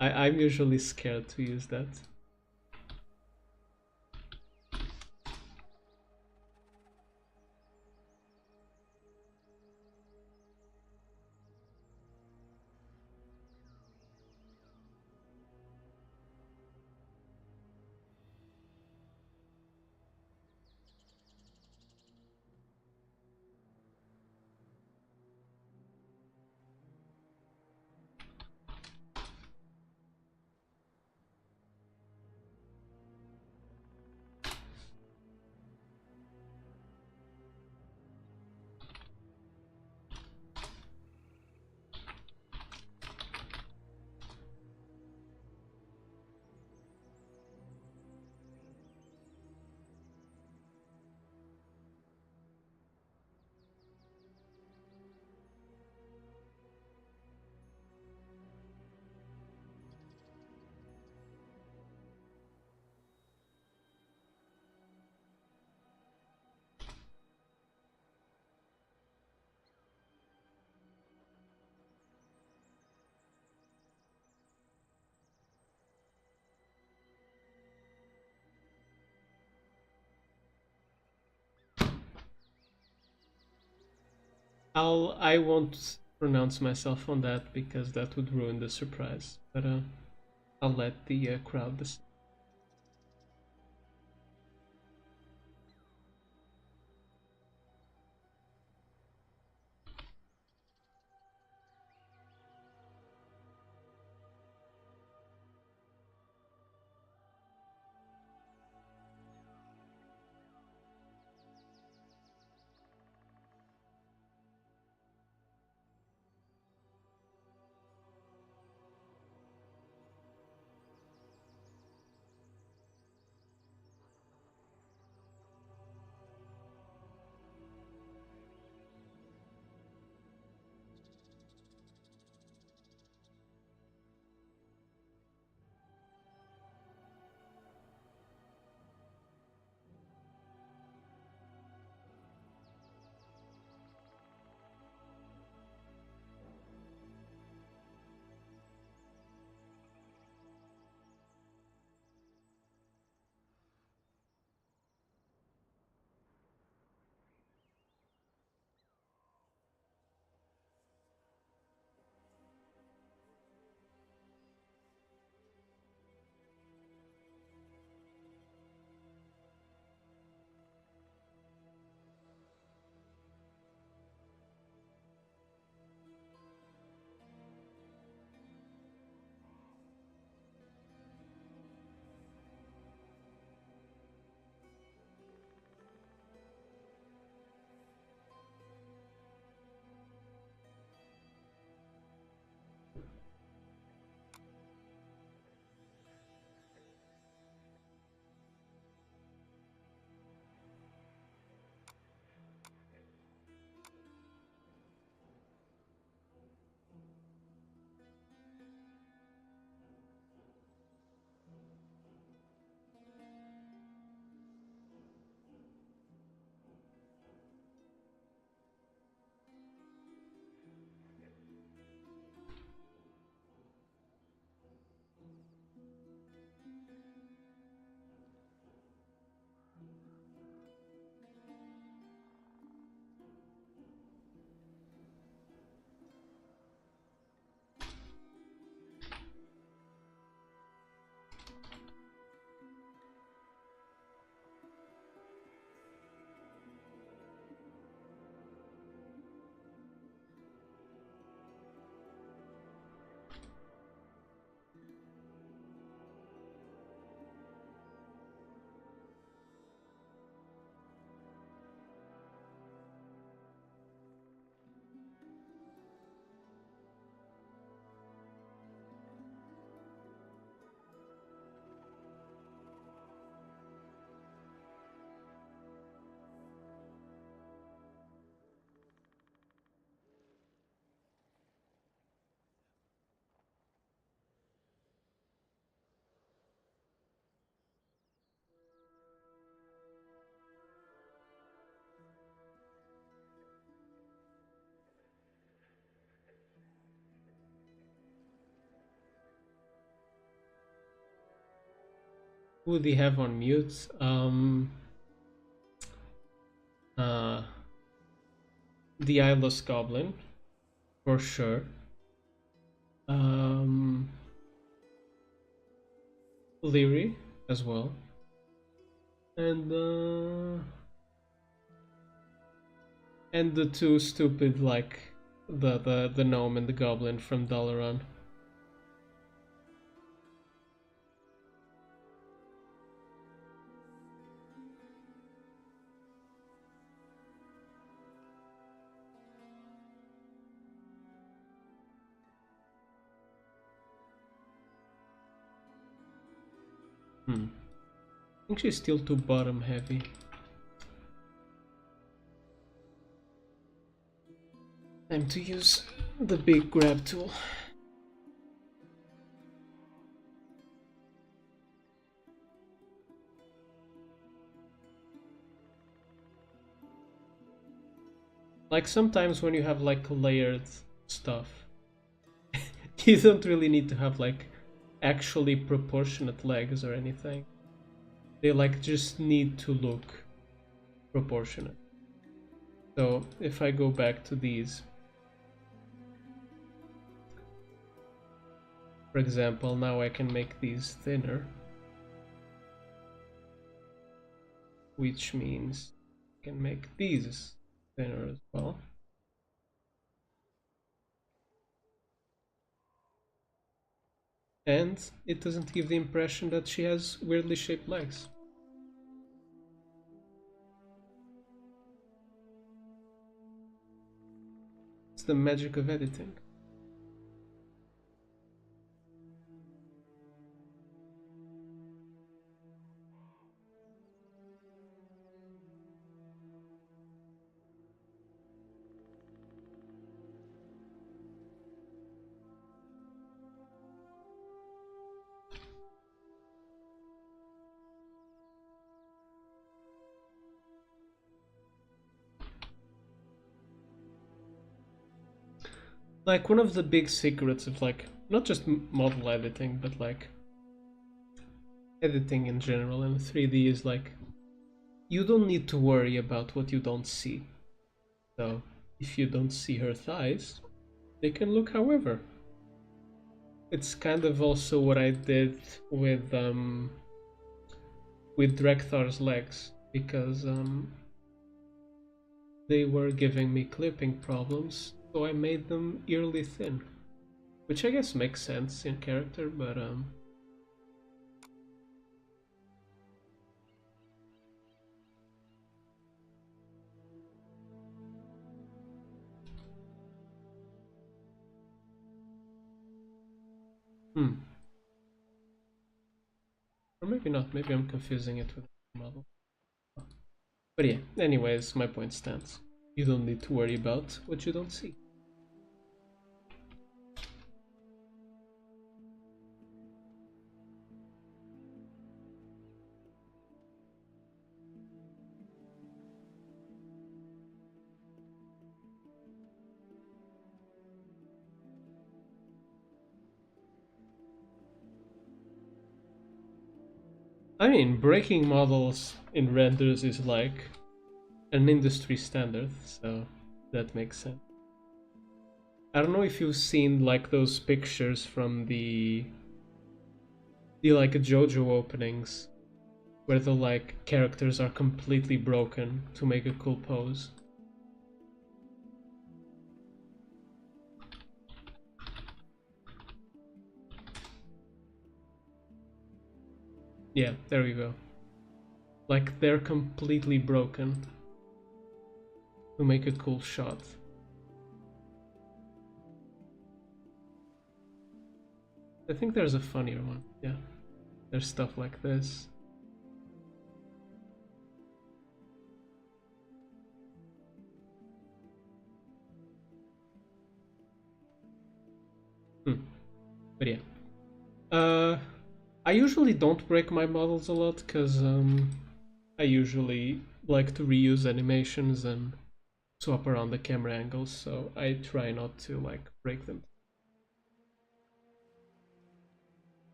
I'm usually scared to use that. I won't pronounce myself on that because that would ruin the surprise. But I'll let the crowd decide. Who would he have on mute? Uh, the Eyeless Goblin, for sure. Leary as well. And the two stupid, like the gnome and the goblin from Dalaran. I think she's still too bottom heavy. Time to use the big grab tool. Like sometimes when you have like layered stuff, you don't really need to have like actually proportionate legs or anything. They like just need to look proportionate. So if I go back to these, for example, now I can make these thinner, which means I can make these thinner as well. And it doesn't give the impression that she has weirdly shaped legs. It's the magic of editing. Like, one of the big secrets of, like, not just model editing, but like editing in general in 3D is like, you don't need to worry about what you don't see. So if you don't see her thighs, they can look however. It's kind of also what I did with Drekthar's legs, because they were giving me clipping problems, so I made them eerily thin, which I guess makes sense in character, but or maybe not, maybe I'm confusing it with a model. But yeah, anyways, my point stands. You don't need to worry about what you don't see. I mean, breaking models in renders is like an industry standard, so that makes sense. I don't know if you've seen like those pictures from the like JoJo openings where the like characters are completely broken to make a cool pose. Yeah, there we go. Like they're completely broken to make a cool shot. I think there's a funnier one. Yeah, there's stuff like this. But yeah. I usually don't break my models a lot because I usually like to reuse animations and swap around the camera angles, so I try not to like break them.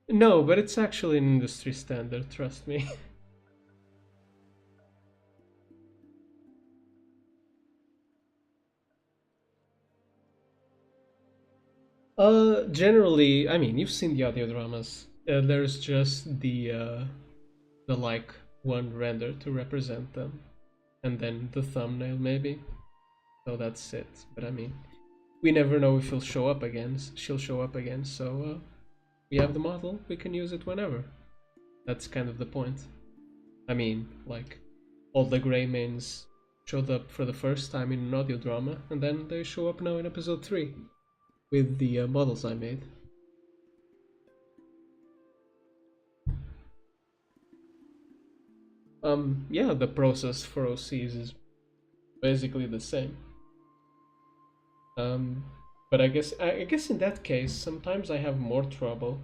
No, but it's actually an industry standard, trust me. Generally, I mean, you've seen the audio dramas. There's just the like one render to represent them, and then the thumbnail maybe. So that's it. But I mean, we never know if he'll show up again. She'll show up again. So we have the model. We can use it whenever. That's kind of the point. I mean, like, all the Grey Mains showed up for the first time in an audio drama, and then they show up now in episode 3 with the models I made. Yeah, the process for OCs is basically the same. But I guess in that case, sometimes I have more trouble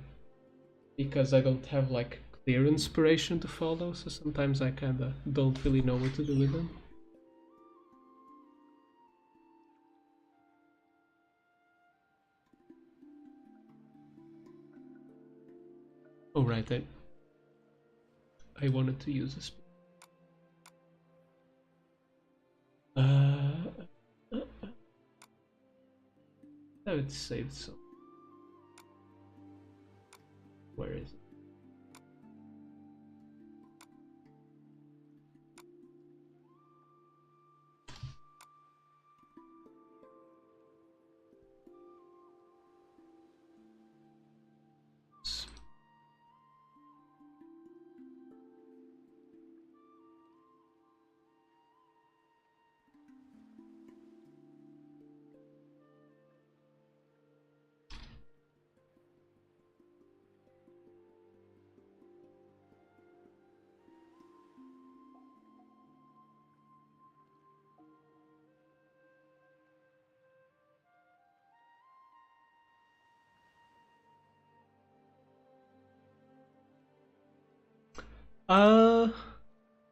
because I don't have like clear inspiration to follow, so sometimes I kinda don't really know what to do with them. Oh right, I wanted to use a speed. Have it saved, so where is it?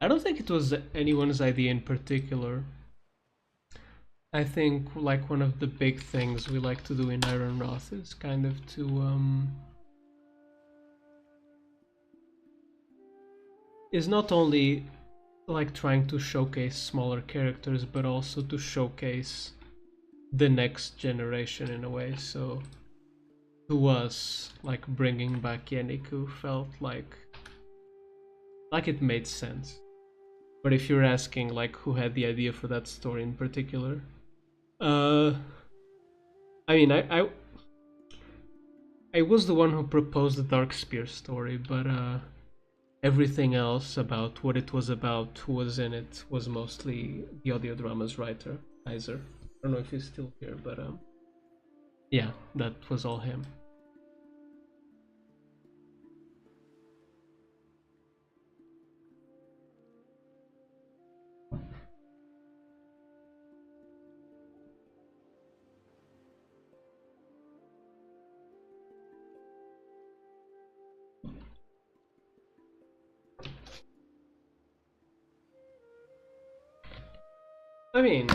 I don't think it was anyone's idea in particular. I think like one of the big things we like to do in IRONROTH is kind of to is not only like trying to showcase smaller characters, but also to showcase the next generation in a way. So to us, like bringing back Yeniku felt like it made sense. But if you're asking like who had the idea for that story in particular, I mean, I was the one who proposed the Dark Spear story, but everything else about what it was about, who was in it, was mostly the audio drama's writer, Kaiser. I don't know if he's still here, but yeah, that was all him. I mean,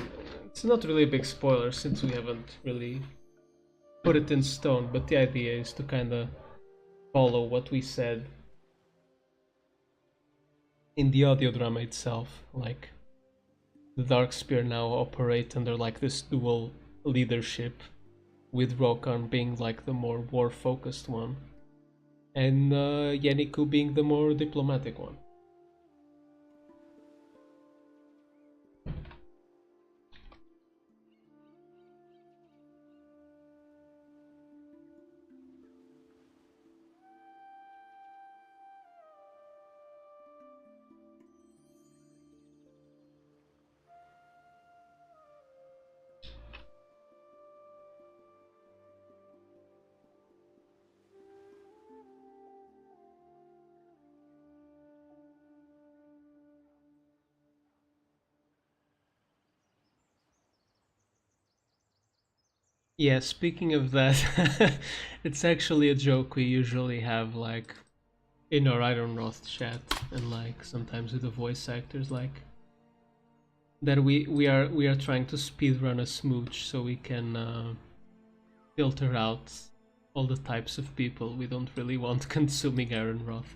it's not really a big spoiler since we haven't really put it in stone, but the idea is to kind of follow what we said in the audio drama itself. Like, the Dark Spear now operate under like this dual leadership, with Rokan being like the more war-focused one, and Yeniku being the more diplomatic one. Yeah, speaking of that, it's actually a joke we usually have like in our IRONROTH chat, and like sometimes with the voice actors, like that we are trying to speedrun a smooch so we can filter out all the types of people we don't really want consuming IRONROTH.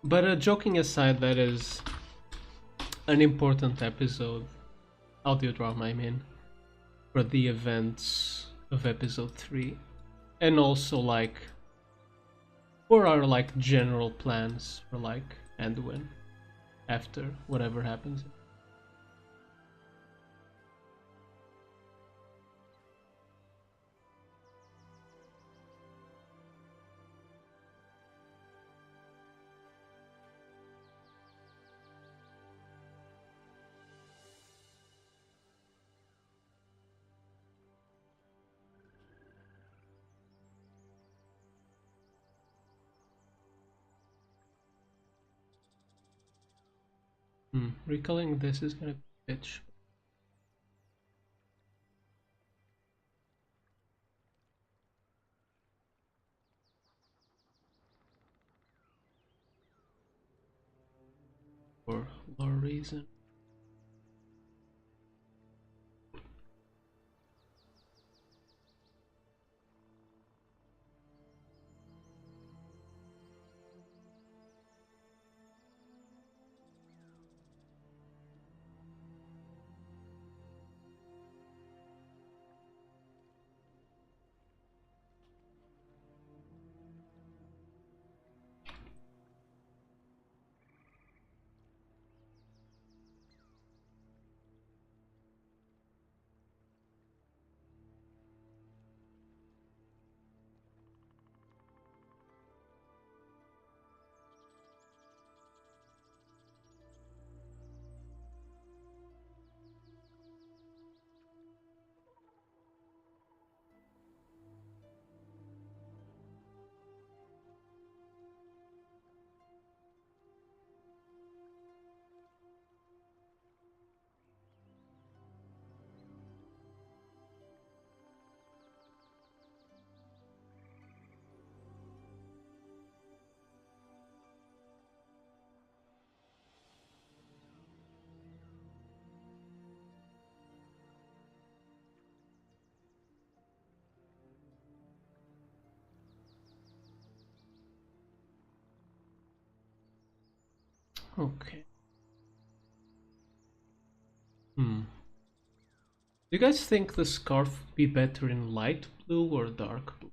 But joking aside, that is an important episode, audio drama I mean, for the events of episode 3, and also like for our like general plans for like Anduin after whatever happens. Recalling this is gonna be a bitch. for lore reason. Okay. Do you guys think the scarf would be better in light blue or dark blue?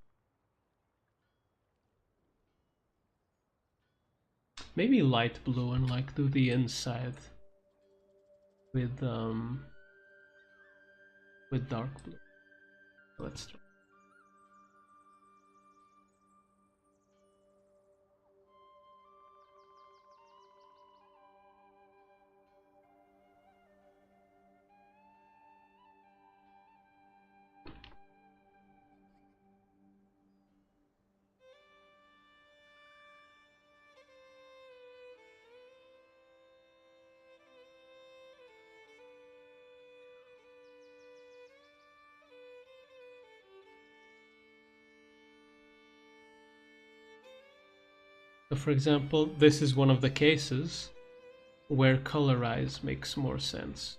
Maybe light blue and like do the inside with dark blue. Let's try. So for example, this is one of the cases where colorize makes more sense.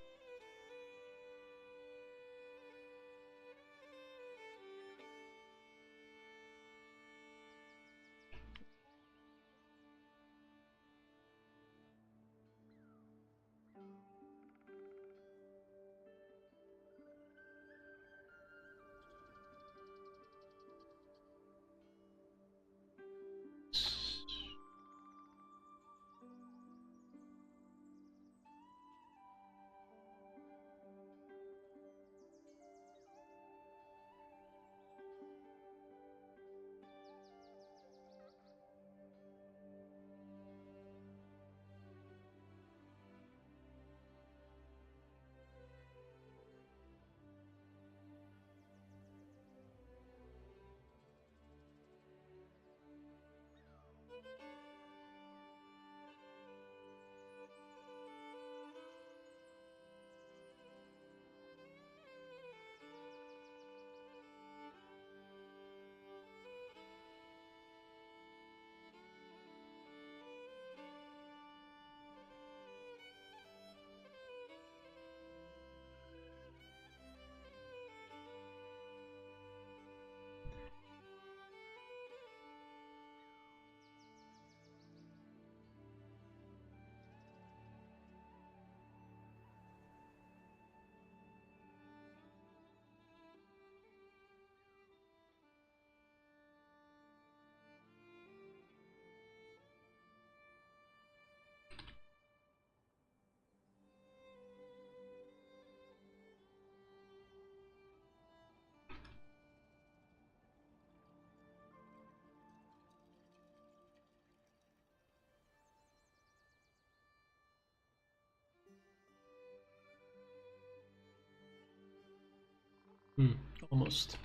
Almost.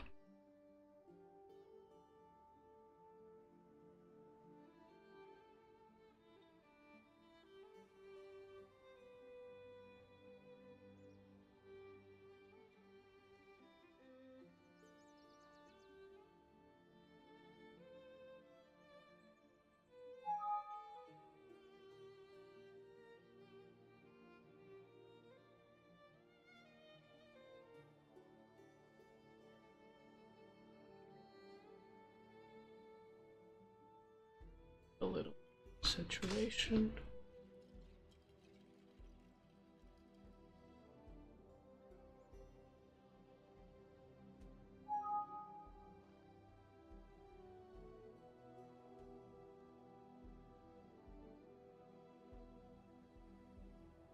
a little saturation.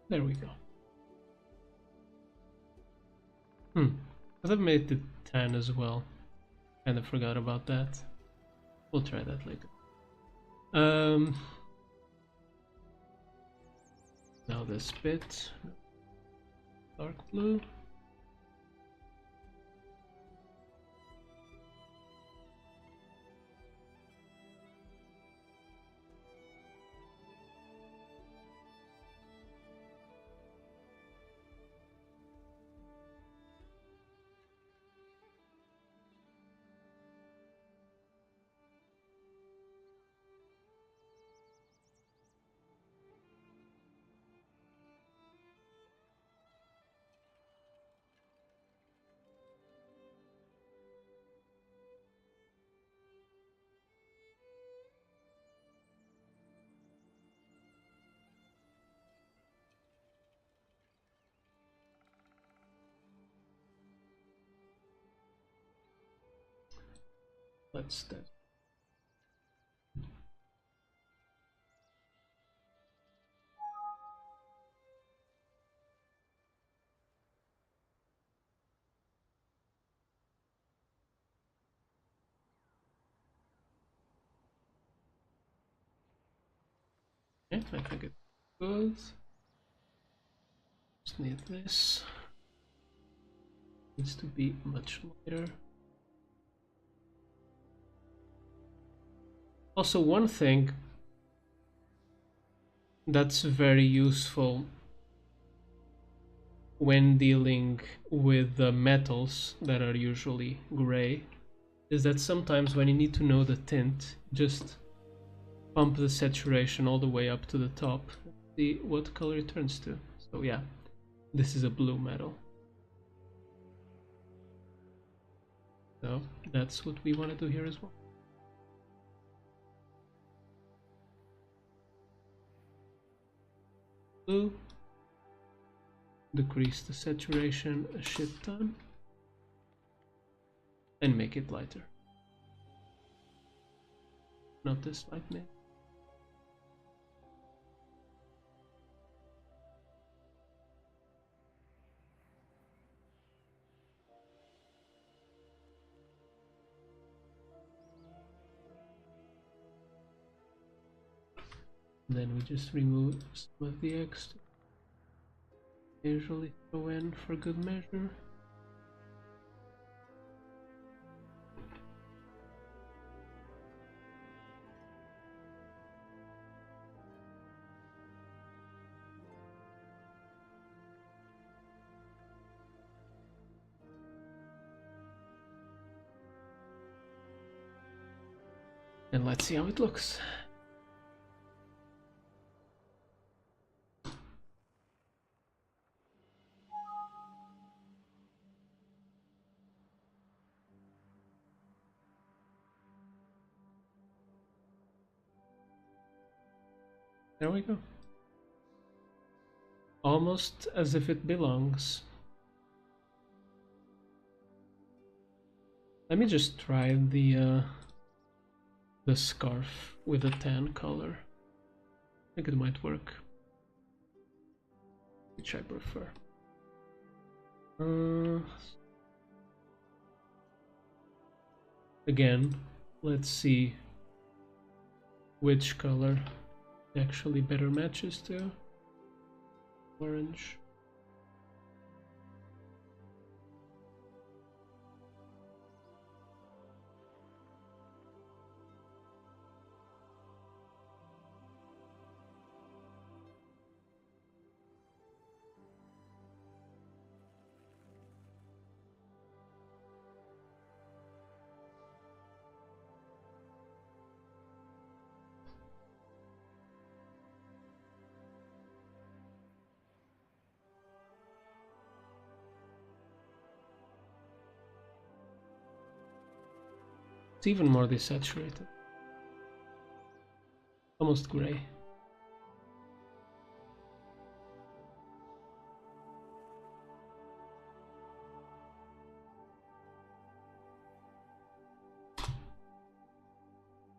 There we go. Could have made it 10 as well. Kinda forgot about that. We'll try that later. Now this bit. Dark blue. That's that. Yeah, I think it's good. Just need this. Needs to be much lighter. Also, one thing that's very useful when dealing with the metals that are usually gray is that sometimes when you need to know the tint, just pump the saturation all the way up to the top, see what color it turns to. So yeah, this is a blue metal. So that's what we want to do here as well. Blue. Decrease the saturation a shit ton. And make it lighter. Not this light, man. Then we just remove some of the extra. Usually throw in for good measure. And let's see how it looks. There we go. Almost as if it belongs. Let me just try the scarf with a tan color. I think it might work. Which I prefer. Again, let's see which color actually better matches to. Orange. It's even more desaturated. almost gray.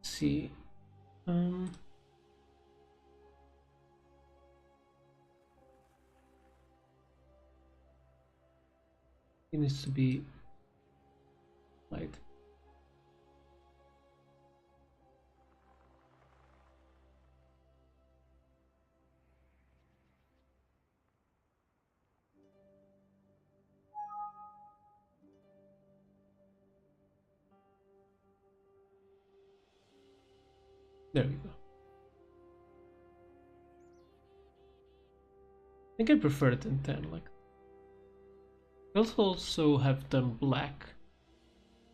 See, it needs to be light. There we go. I think I prefer it in 10. Like, I also have done black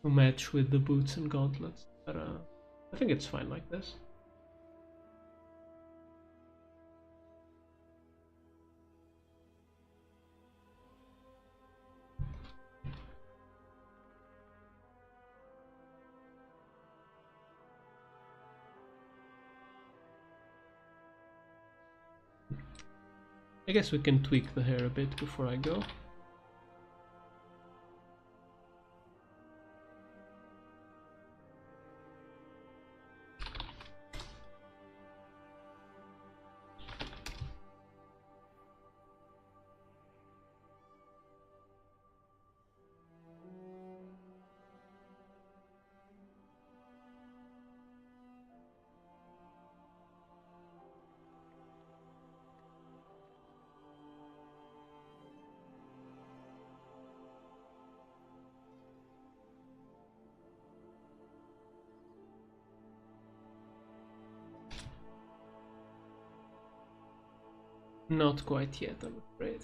to match with the boots and gauntlets, but I think it's fine like this. I guess we can tweak the hair a bit before I go. Not quite yet, I'm afraid.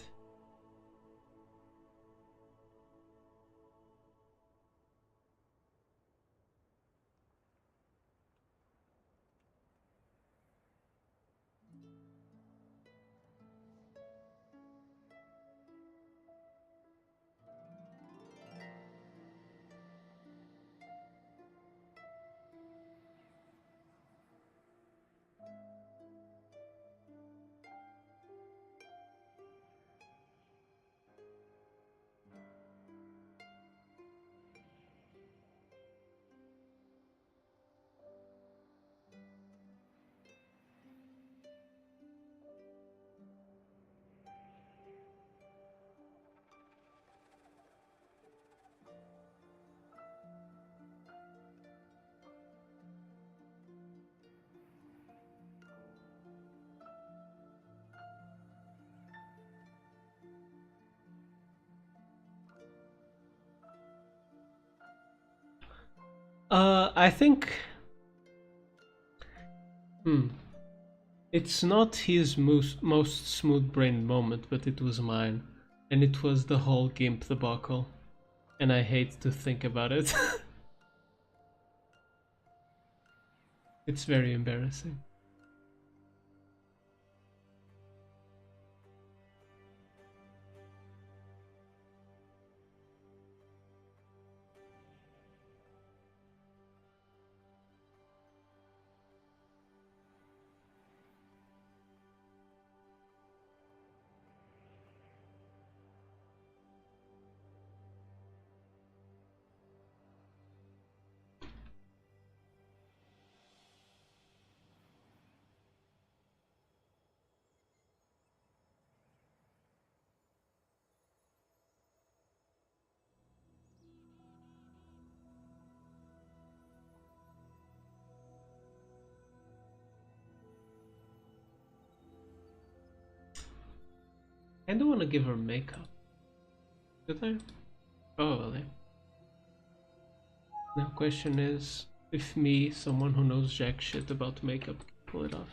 I think it's not his most smooth-brained moment, but it was mine. And it was the whole GIMP debacle. And I hate to think about it. It's very embarrassing. I don't want to give her makeup. Did I? Probably. Now question is, if me, someone who knows jack shit about makeup, can pull it off.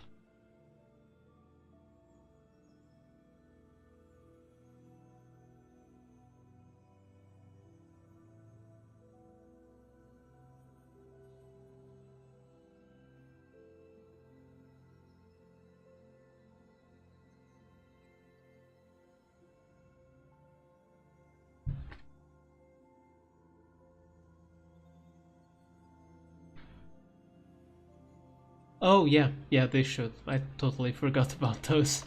Oh yeah, yeah, they should. I totally forgot about those.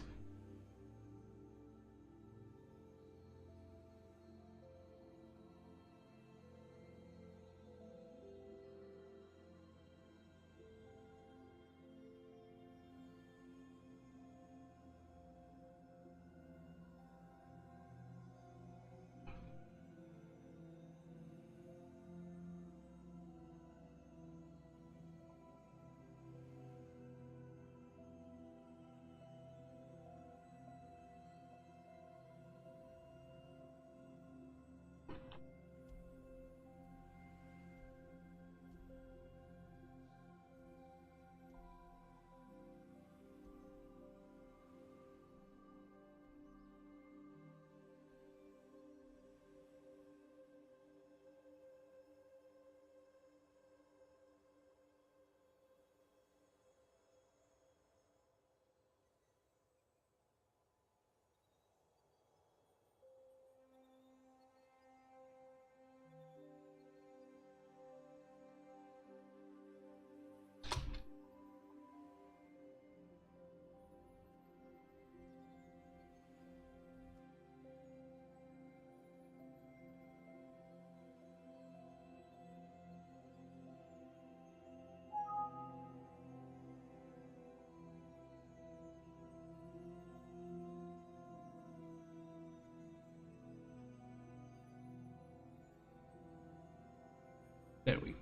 There we go.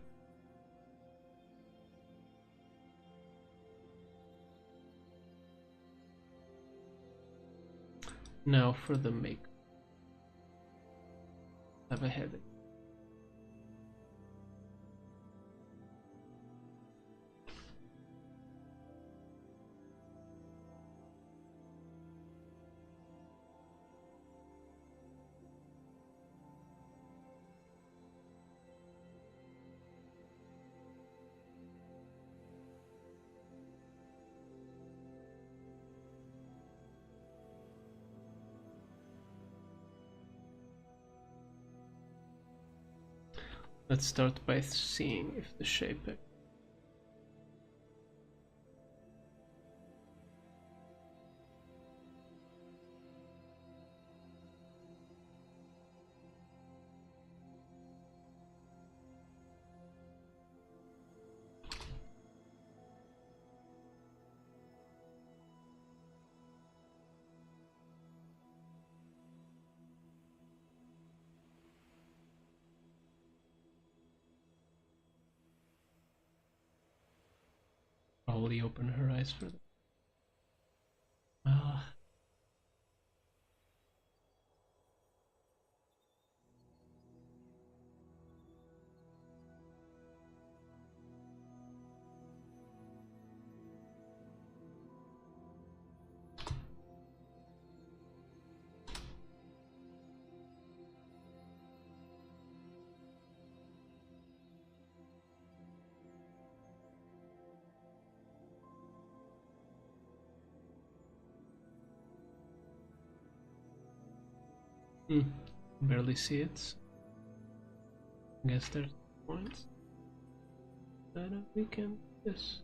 Now for the make. Have a headache. Let's start by seeing if the shape. Probably open her eyes for that. Ah. Barely see it. I guess there's points that we can this.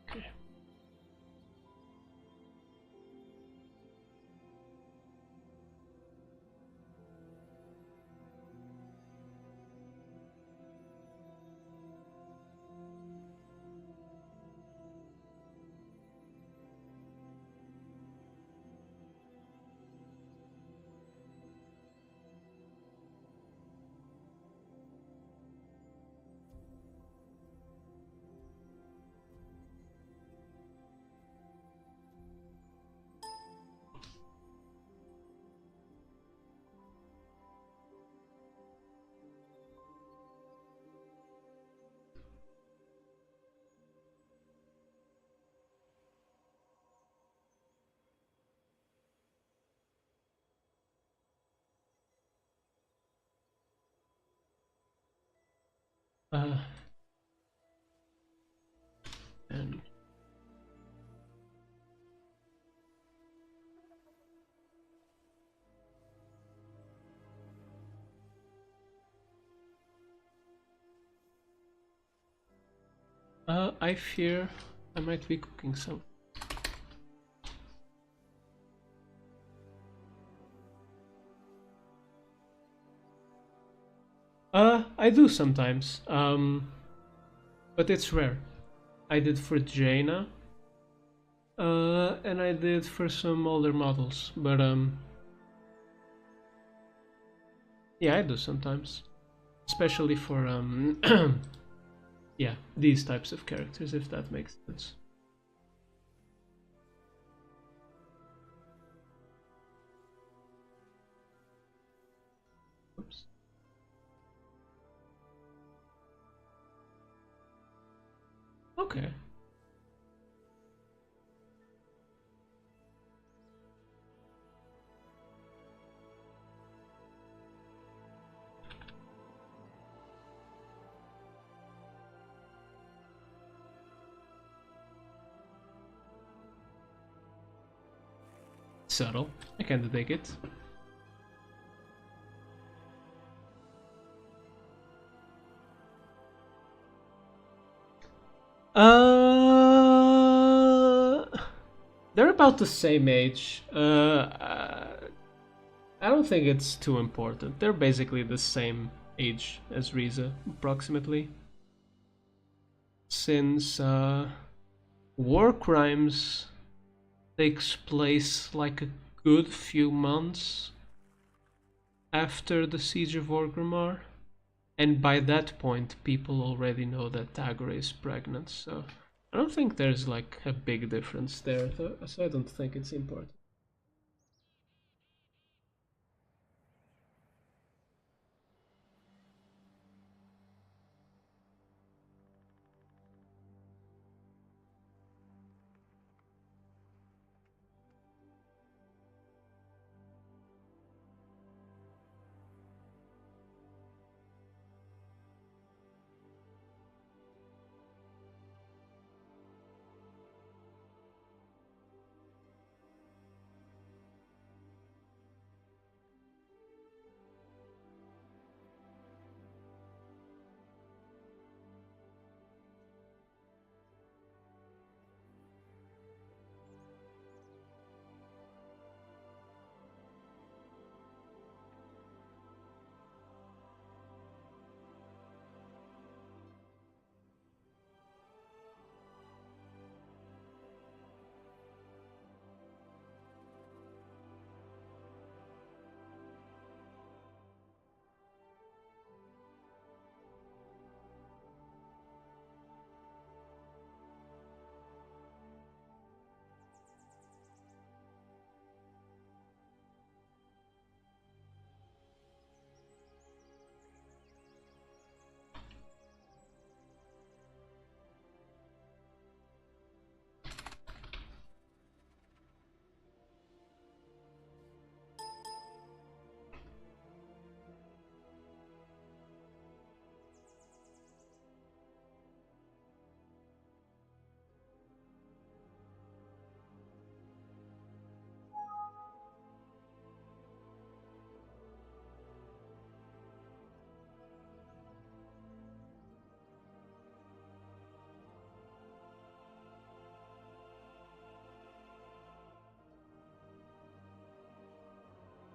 Okay. Uh, and I fear I might be cooking some. I do sometimes, but it's rare. I did for Jaina, and I did for some older models, but yeah, I do sometimes, especially for yeah, these types of characters, if that makes sense. Oops. Okay. Subtle. I kinda dig it. They're about the same age. I don't think it's too important. They're basically the same age as Riza, approximately. Since War Crimes takes place like a good few months after the Siege of Orgrimmar, and by that point people already know that Tagore is pregnant, so I don't think there's like a big difference there, so I don't think it's important.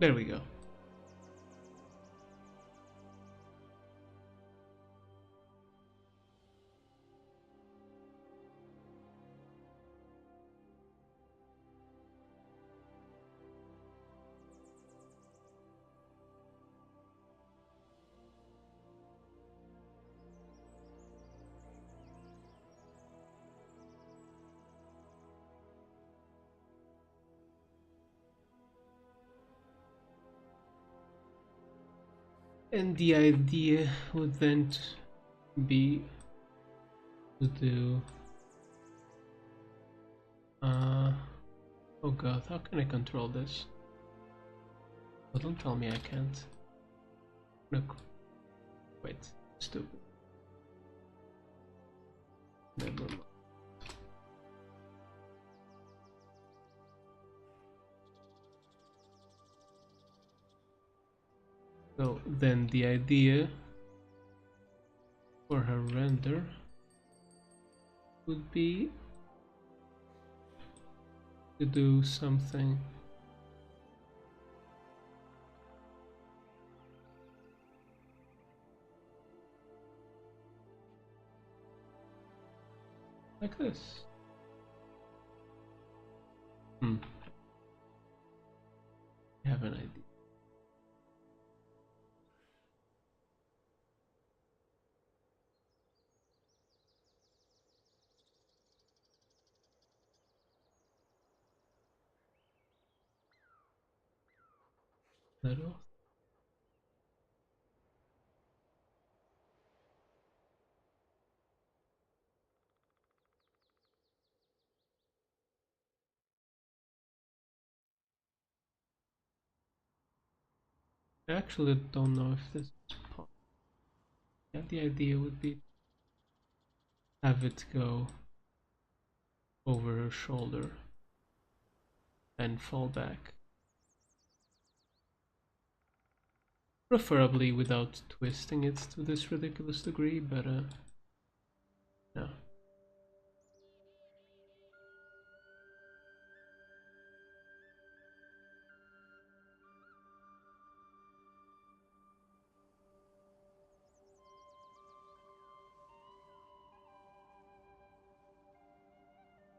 There we go. And the idea would then be to do oh god, how can I control this? Oh, don't tell me I can't. Look. Wait, stupid. So then the idea for her render would be to do something like this. I have an idea. Little. I actually don't know if this is possible. Yeah, the idea would be to have it go over her shoulder and fall back. Preferably without twisting it to this ridiculous degree, but no.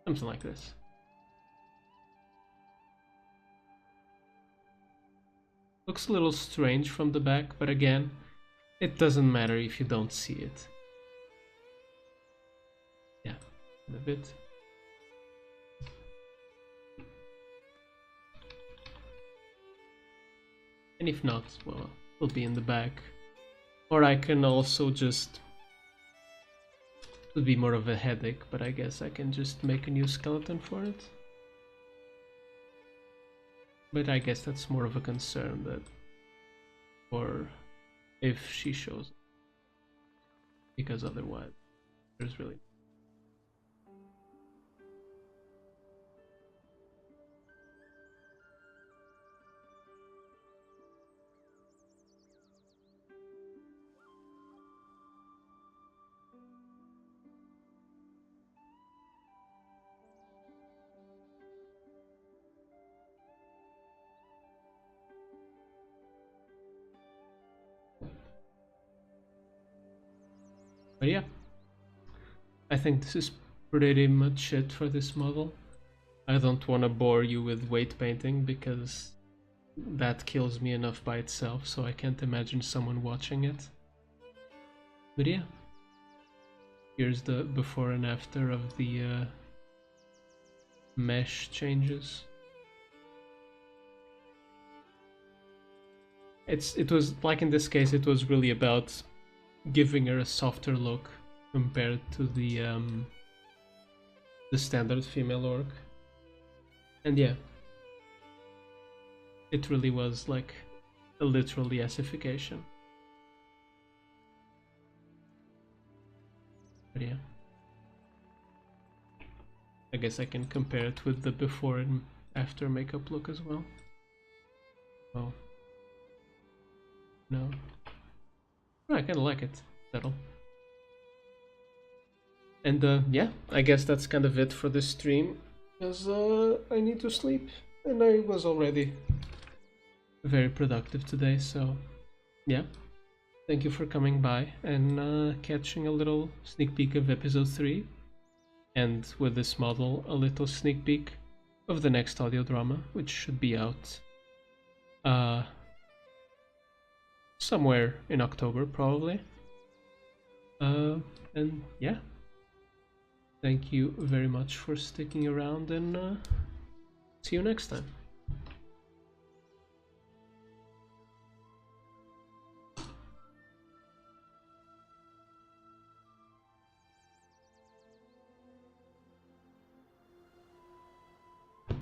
Something like this. Looks a little strange from the back, but again, it doesn't matter if you don't see it. Yeah, a bit. And if not, well, it'll be in the back. Or I can also just... It would be more of a headache, but I guess I can just make a new skeleton for it. But I guess that's more of a concern that... Or if she shows up. Because otherwise, there's really... But yeah, I think this is pretty much it for this model. I don't want to bore you with weight painting because that kills me enough by itself, so I can't imagine someone watching it. But yeah, here's the before and after of the mesh changes. It was like in this case, it was really about giving her a softer look compared to the standard female orc. And yeah, it really was like a literal yesification. But yeah, I guess I can compare it with the before and after makeup look as well. Oh no, I kind of like it. Settle. And yeah, I guess that's kind of it for this stream, because I need to sleep, and I was already very productive today, so yeah. Thank you for coming by and catching a little sneak peek of episode 3, and with this model, a little sneak peek of the next audio drama, which should be out somewhere in October, probably. And yeah, thank you very much for sticking around, and see you next time.